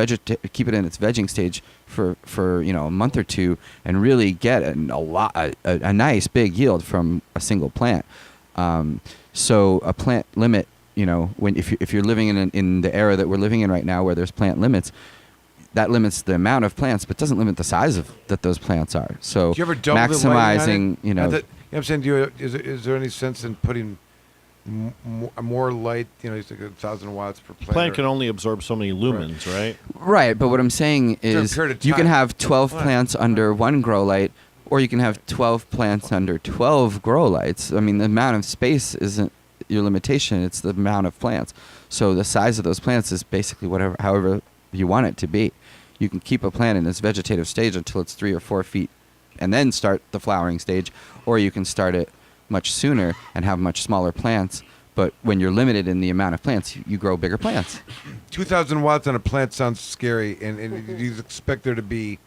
keep it in its vegging stage for you know, a month or two and really get a nice big yield from a single plant. So a plant limit, you know, if you're living in the era that we're living in right now, where there's plant limits, that limits the amount of plants, but doesn't limit the size that those plants are. So Do you ever double the lighting on maximizing, it? you know, I'm saying, is there any sense in putting more light? You know, it's like 1,000 watts per plant. Plant can only absorb so many lumens, right? right. But what I'm saying During a is, period of you can time. have 12 Right. plants under one grow light, or you can have 12 plants under 12 grow lights. I mean, the amount of space isn't your limitation; it's the amount of plants. So the size of those plants is basically however you want it to be. You can keep a plant in its vegetative stage until it's 3 or 4 feet, and then start the flowering stage, or you can start it much sooner and have much smaller plants. But when you're limited in the amount of plants, you grow bigger plants. 2,000 watts on a plant sounds scary, and you expect there to be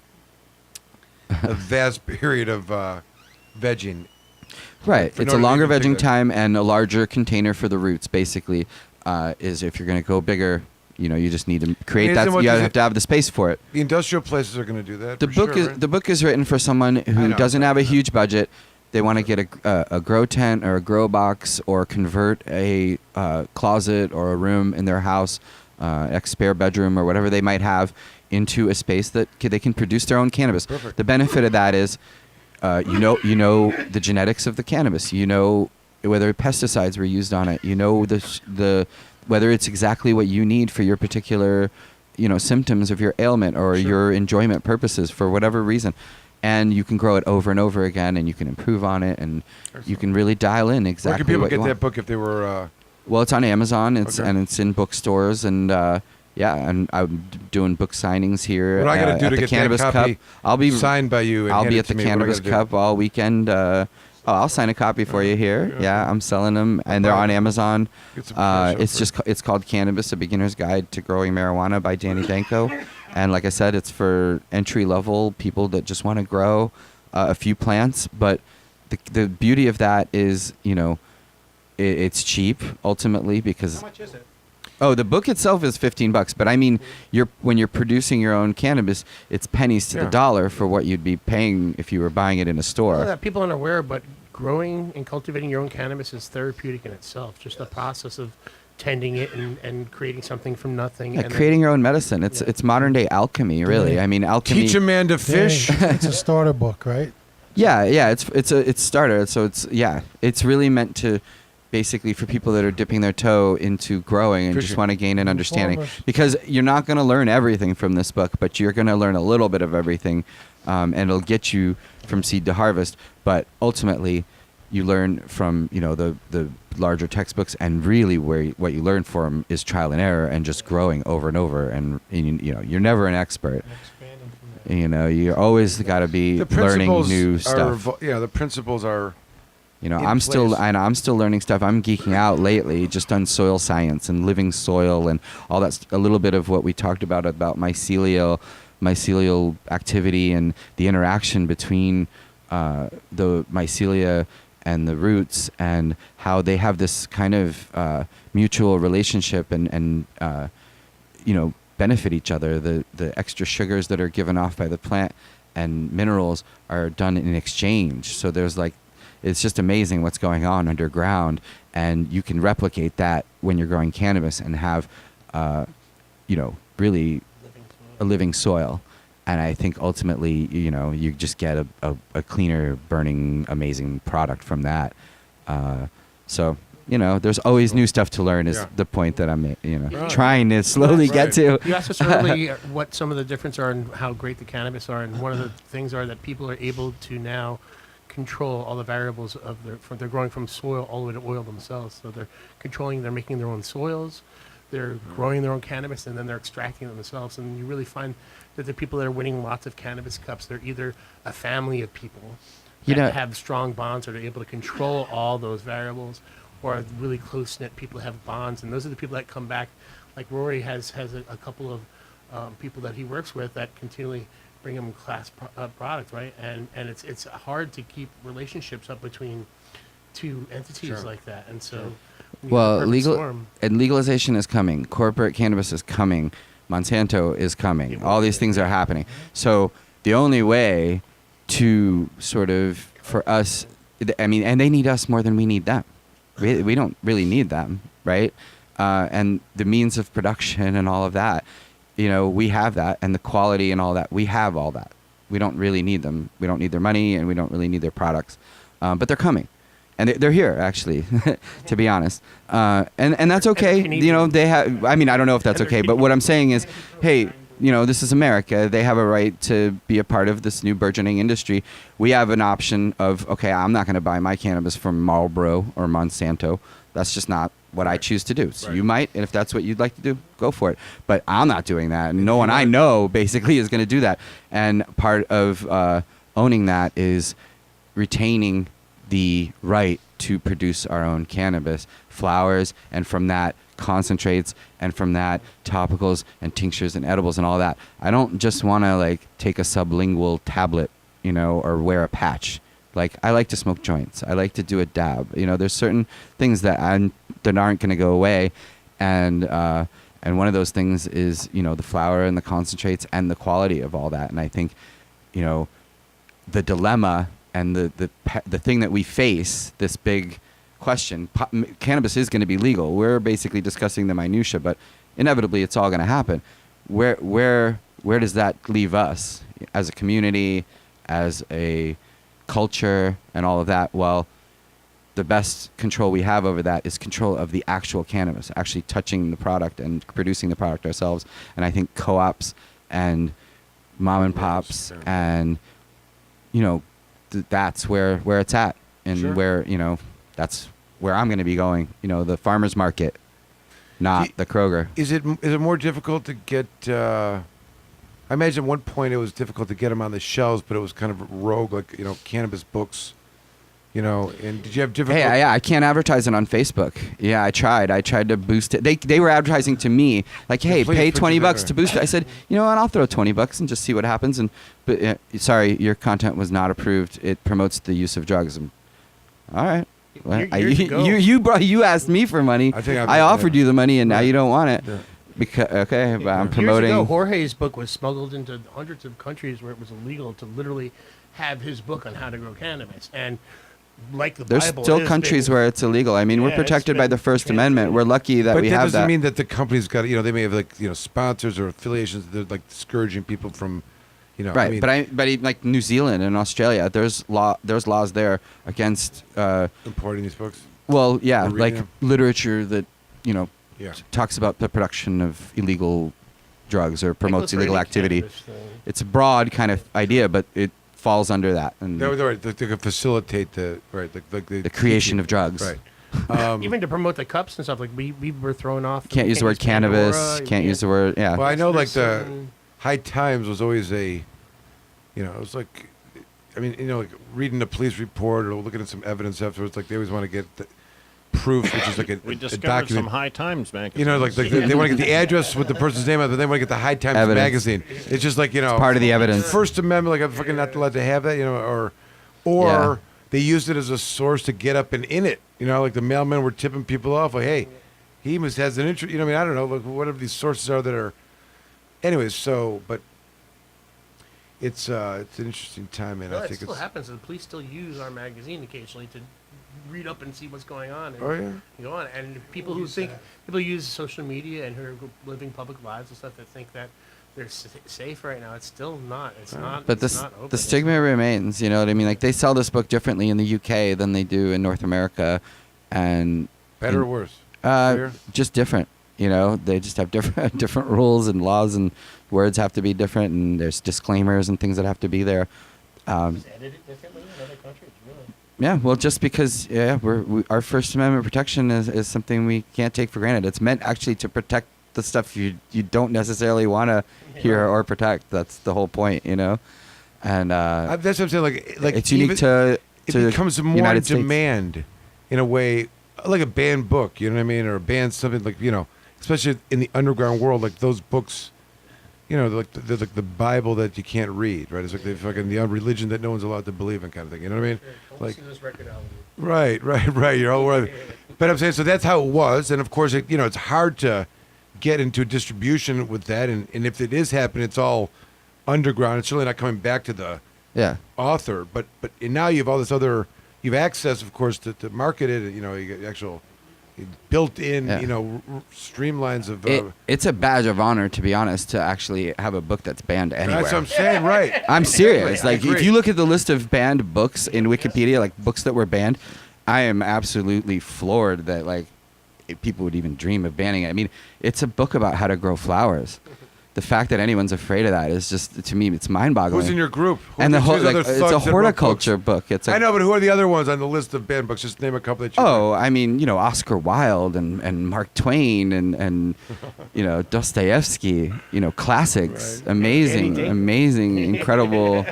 a vast period of vegging. Right. For It's no a longer reason vegging bigger. time and a larger container for the roots, basically, is if you're going to go bigger, you know, you just need to create Isn't that. what You is have it- to have the space for it. The industrial places are going to do that. The for book sure, is right? the book is written for someone who know. doesn't have a huge budget. They want to get a grow tent or a grow box, or convert a closet or a room in their house, spare bedroom or whatever they might have, into a space that they can produce their own cannabis. Perfect. The benefit of that is, you know the genetics of the cannabis. You know whether pesticides were used on it. You know the whether it's exactly what you need for your particular, you know, symptoms of your ailment or Sure. your enjoyment purposes for whatever reason. And you can grow it over and over again, and you can improve on it, and you can really dial in Where exactly can people what you get want. that book if they were? Well, it's on Amazon. Okay. And it's in bookstores, and yeah, and I'm doing book signings here What I got to do at to the get Cannabis that copy Cup. I'll be signed by you. And I'll hand be it at to the me. What do I Cannabis gotta do? Cup all weekend. I'll sign a copy for you here. Yeah, I'm selling them, and they're on Amazon. Get some cash It's called Cannabis: A Beginner's Guide to Growing Marijuana by Danny Danko, and like I said, it's for entry level people that just want to grow a few plants. But the beauty of that is, you know, it's cheap ultimately because. How much is it? Oh, the book itself is $15, but I mean, when you're producing your own cannabis, it's pennies to Yeah. the dollar for what you'd be paying if you were buying it in a store. Well, that people aren't aware, but growing and cultivating your own cannabis is therapeutic in itself. Just the process of tending it and creating something from nothing. Yeah, and then- creating your own medicine. It's modern day alchemy, really. I mean, alchemy. Teach a man to fish. It's a starter book, right? Yeah, it's starter. So it's really meant to basically for people that are dipping their toe into growing and For just sure. want to gain an understanding. Farmers. Because you're not going to learn everything from this book, but you're going to learn a little bit of everything, and it'll get you from seed to harvest. But ultimately, you learn from the larger textbooks, and really what you learn from is trial and error and just growing over and over. And you're never an expert. And expanding from there. You always got to be The learning principles new are stuff. the principles are. in I'm still place. I'm still learning stuff. I'm geeking out lately just on soil science and living soil and all that. A little bit of what we talked about mycelial activity and the interaction between the mycelia and the roots, and how they have this kind of mutual relationship and benefit each other. The extra sugars that are given off by the plant and minerals are done in exchange. So there's it's just amazing what's going on underground, and you can replicate that when you're growing cannabis and have, really a living soil. And I think ultimately, you just get a cleaner, burning, amazing product from that. There's always new stuff to learn is Yeah. the point that I'm, Right. trying to slowly get Right. to. You asked us earlier what some of the difference are and how great the cannabis are, and one of the things are that people are able to now control all the variables of they're growing from soil all the way to oil themselves. So they're making their own soils, they're growing their own cannabis, and then they're extracting it themselves. And you really find that the people that are winning lots of cannabis cups, they're either a family of people that have strong bonds, or they're able to control all those variables, or really close-knit people have bonds. And those are the people that come back. Like Rory has a couple of people that he works with that continually bring him product, right? And it's hard to keep relationships up between two entities Sure. like that. And so, Well, legalization is coming. Corporate cannabis is coming. Monsanto is coming. All these things are happening. So the only way to sort of, for us, and they need us more than we need them. We don't really need them, right? And the means of production and all of that, we have that, and the quality and all that. We have all that. We don't really need them. We don't need their money, and we don't really need their products. But they're coming. And they're here, actually, to be honest. And that's okay. They have. I don't know if that's okay, but what I'm saying is, hey, this is America. They have a right to be a part of this new burgeoning industry. We have an option of, okay, I'm not going to buy my cannabis from Marlboro or Monsanto. That's just not what I choose to do. So Right. you might, and if that's what you'd like to do, go for it. But I'm not doing that. And no one I know basically is going to do that. And part of owning that is retaining the right to produce our own cannabis flowers, and from that concentrates, and from that topicals and tinctures and edibles and all that. I don't just want to take a sublingual tablet, or wear a patch. I like to smoke joints. I like to do a dab. There's certain things that aren't going to go away, and one of those things is the flower and the concentrates and the quality of all that. And I think the dilemma and the thing that we face, this big question, cannabis is going to be legal. We're basically discussing the minutia, but inevitably it's all going to happen. Where does that leave us as a community, as a culture, and all of that? Well, the best control we have over that is control of the actual cannabis, actually touching the product and producing the product ourselves. And I think co-ops and mom and pops Sure. and that's where it's at, and Sure. where that's where I'm going to be going. The farmers market, not Do- the Kroger. Is it more difficult to get? I imagine at one point it was difficult to get them on the shelves, but it was kind of rogue, cannabis books. And did you have difficult? Hey, I can't advertise it on Facebook. Yeah, I tried to boost it. They were advertising to me hey, please pay put $20 your- to boost it. I said, you know what? I'll throw $20 and just see what happens. But sorry, your content was not approved. It promotes the use of drugs. All right. Well, Years ago. you asked me for money. I think I offered you the money, and now Right. you don't want it. Yeah. Because but I'm Years promoting. ago, Jorge's book was smuggled into hundreds of countries where it was illegal to literally have his book on how to grow cannabis. And like the There's Bible. still it has countries been- where it's illegal. I mean, Yeah, we're it's protected by been the First translated. Amendment. We're lucky that But we that have doesn't that. mean that the company's got, they may have like, sponsors or affiliations that are like discouraging people from, Right, I mean, but like New Zealand and Australia, there's laws there against importing these books. well, yeah, Or reading like them. literature that Yeah. talks about the production of illegal drugs or That promotes goes for illegal any activity. cannabis thing. It's a broad kind of idea, but it falls under that and That was right. They could facilitate the the creation of drugs. Right. Even to promote the cups and stuff, like we were thrown off. Can't use the word Pandora, cannabis. you Can't use the word yeah. Well, I know like There's the certain- High Times was always it was like, I mean, like reading the police report or looking at some evidence afterwards, like they always want to get the proof, which is like We a discovered document. some High Times magazines. Like they want to get the address with the person's name on it, but they want to get the High Times Evidence. magazine. It's just like, part of the evidence. First Amendment, like I'm fucking not allowed to have that, or Yeah. they used it as a source to get up and in it. Like the mailmen were tipping people off, like, hey, he must has an interest. I mean, I don't know, like whatever these sources are that are. Anyways, but it's an interesting time, man. No, I it think still it's. happens. The police still use our magazine occasionally to read up and see what's going on. And Oh yeah. go on. And people use social media and who are living public lives and stuff that think that they're safe right now. It's still not. It's not. But it's not open. the stigma remains, you know what I mean? Like they sell this book differently in the UK than they do in North America, and Better or worse? Clear? just different. They just have different different rules and laws, and words have to be different, and there's disclaimers and things that have to be there. Just edit it differently in other countries, really. Yeah, well, just because our First Amendment protection is something we can't take for granted. It's meant actually to protect the stuff you don't necessarily want to hear or protect. That's the whole point, And That's what I'm saying. Like it's unique even- to it becomes more in United States. demand in a way, like a banned book, you know what I mean, or a banned something like especially in the underground world, like those books, they're like the Bible that you can't read, right? It's like the fucking the religion that no one's allowed to believe in, kind of thing. You know what I mean? Don't Like, listen to this record album. right. You're all right. But I'm saying, so that's how it was, and of course, it's hard to get into distribution with that, and if it is happening, it's all underground. It's really not coming back to the yeah. author, but and now you have all this other, you've access, of course, to market it. You get actual built-in, Yeah. streamlines of. It's a badge of honor, to be honest, to actually have a book that's banned anywhere. That's what I'm saying, right? I'm serious. I Like, if agree. you look at the list of banned books in Wikipedia, like books that were banned, I am absolutely floored that people would even dream of banning it. I mean, it's a book about how to grow flowers. The fact that anyone's afraid of that is just, to me, it's mind-boggling. Who's in your group? And the Who's whole other it's a thugs that wrote horticulture books? book. It's I know, but who are the other ones on the list of banned books? Just name a couple that you. Oh, I mean, Oscar Wilde and Mark Twain and Dostoevsky, classics, Right. amazing, Danko. amazing, incredible,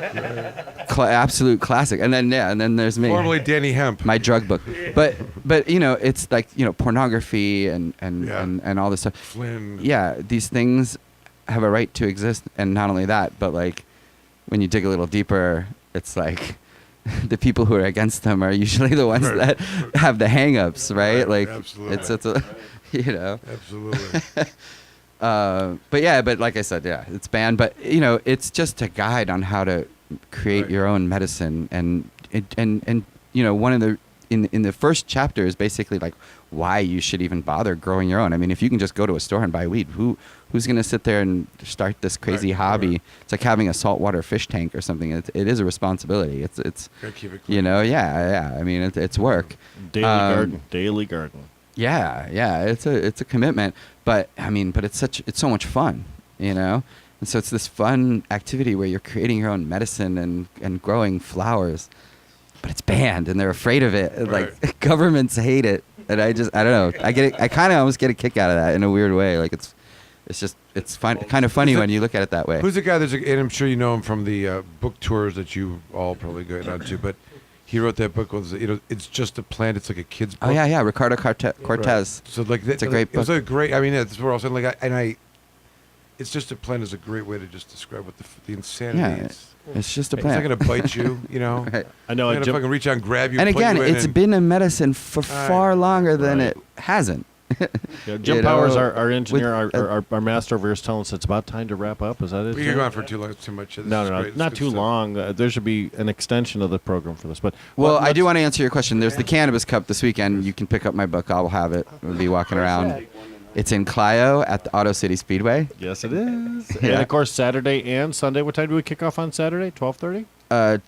absolute classic. And then there's me, Formerly Danny Hemp. my drug book. But it's like pornography and Yeah. all this stuff. Flynn. Yeah, these things have a right to exist, and not only that, but like when you dig a little deeper, it's like the people who are against them are usually the ones Right. that have the hang-ups, right? Right, Like absolutely. it's a Absolutely. but like I said, yeah, it's banned, but it's just a guide on how to create Right. your own medicine, and one of the in the first chapter is basically like why you should even bother growing your own. I mean, if you can just go to a store and buy weed, who's going to sit there and start this crazy Right, hobby? right. It's like having a saltwater fish tank or something. It is a responsibility. It's Gotta keep it clean. yeah. I mean, it's work. Daily garden. Yeah. It's a commitment, but it's so much fun, And so it's this fun activity where you're creating your own medicine and growing flowers, but it's banned and they're afraid of it. Right. Like governments hate it, and I don't know. I get it. I kind of almost get a kick out of that in a weird way. Like it's fun, kind of funny when you look at it that way. Who's the guy? And I'm sure you know him from the book tours that you all probably go on to. But he wrote that book. It's just a plant. It's like a kid's book. Oh yeah, Ricardo Cortez. Right. So like It's a great It was book. a great. I mean, that's what I was saying. It's just a plant is a great way to just describe what the insanity Yeah, is. it's just a It's not plant. going to bite you, Right. I know. It's not going to fucking reach out and grab you. And put again, you in it's been in medicine for far longer than right. it hasn't. Yeah, Jim You Powers, know, our engineer, with- our master over here is telling us it's about time to wrap up. Is that it? We Jim? could go on for too long. It's too much. This No, is no, no, great. It's not good too stuff. long. There should be an extension of the program for this. But Well, I let's- do want to answer your question. There's the Cannabis Cup this weekend. You can pick up my book. I'll have it. We'll be walking around. It's in Clio at the Auto City Speedway. Yes, it is. Yeah. And of course, Saturday and Sunday. What time do we kick off on Saturday? 12:30.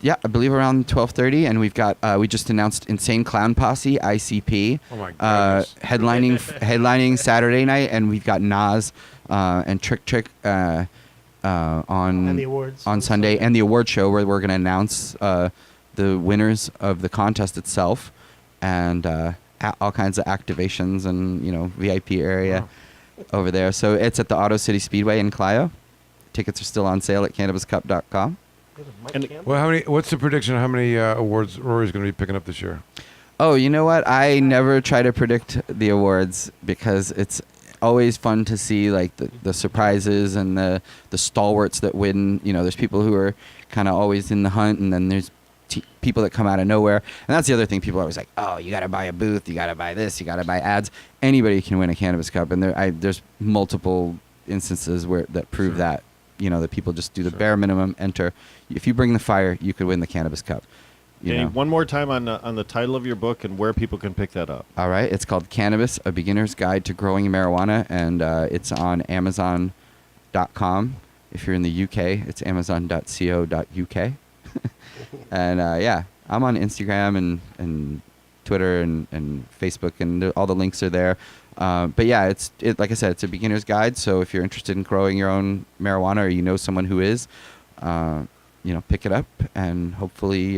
Yeah, I believe around 12:30, and we've got we just announced Insane Clown Posse (ICP) Oh my goodness. headlining Saturday night, and we've got Nas and Trick on And the awards. on Sunday, and the award show where we're going to announce the winners of the contest itself, and all kinds of activations and VIP area over there. So it's at the Auto City Speedway in Clio. Tickets are still on sale at cannabiscup.com. And- Well, what's the prediction? How many awards Rory's going to be picking up this year? Oh, you know what? I never try to predict the awards because it's always fun to see like the surprises and the stalwarts that win. There's people who are kind of always in the hunt, and then there's people that come out of nowhere. And that's the other thing. People are always like, oh, you got to buy a booth, you got to buy this, you got to buy ads. Anybody can win a Cannabis Cup, and there's multiple instances that prove that. That people just do the bare minimum, enter. If you bring the fire, you could win the Cannabis Cup. Danny, one more time on the title of your book and where people can pick that up. All right. It's called Cannabis, A Beginner's Guide to Growing Marijuana, and it's on Amazon.com. If you're in the UK, it's amazon.co.uk. And yeah, I'm on Instagram and Twitter and Facebook, and all the links are there. But yeah, it's like I said, it's a beginner's guide. So if you're interested in growing your own marijuana, or you know someone who is, pick it up and hopefully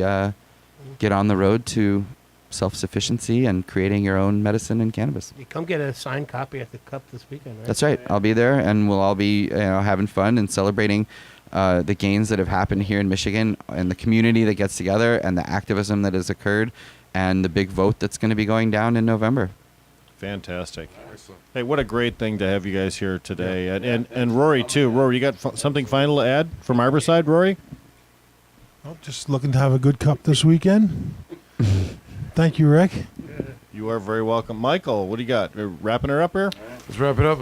get on the road to self-sufficiency and creating your own medicine and cannabis. You come get a signed copy at the Cup this weekend, right? That's right. I'll be there, and we'll all be having fun and celebrating the gains that have happened here in Michigan, and the community that gets together, and the activism that has occurred, and the big vote that's going to be going down in November. Fantastic. Excellent. Hey, what a great thing to have you guys here today. And Rory, too. Rory, you got something final to add from our side, Rory? Oh, just looking to have a good cup this weekend. Thank you, Rick. You are very welcome. Michael, what do you got? Wrapping her up here? Let's wrap it up.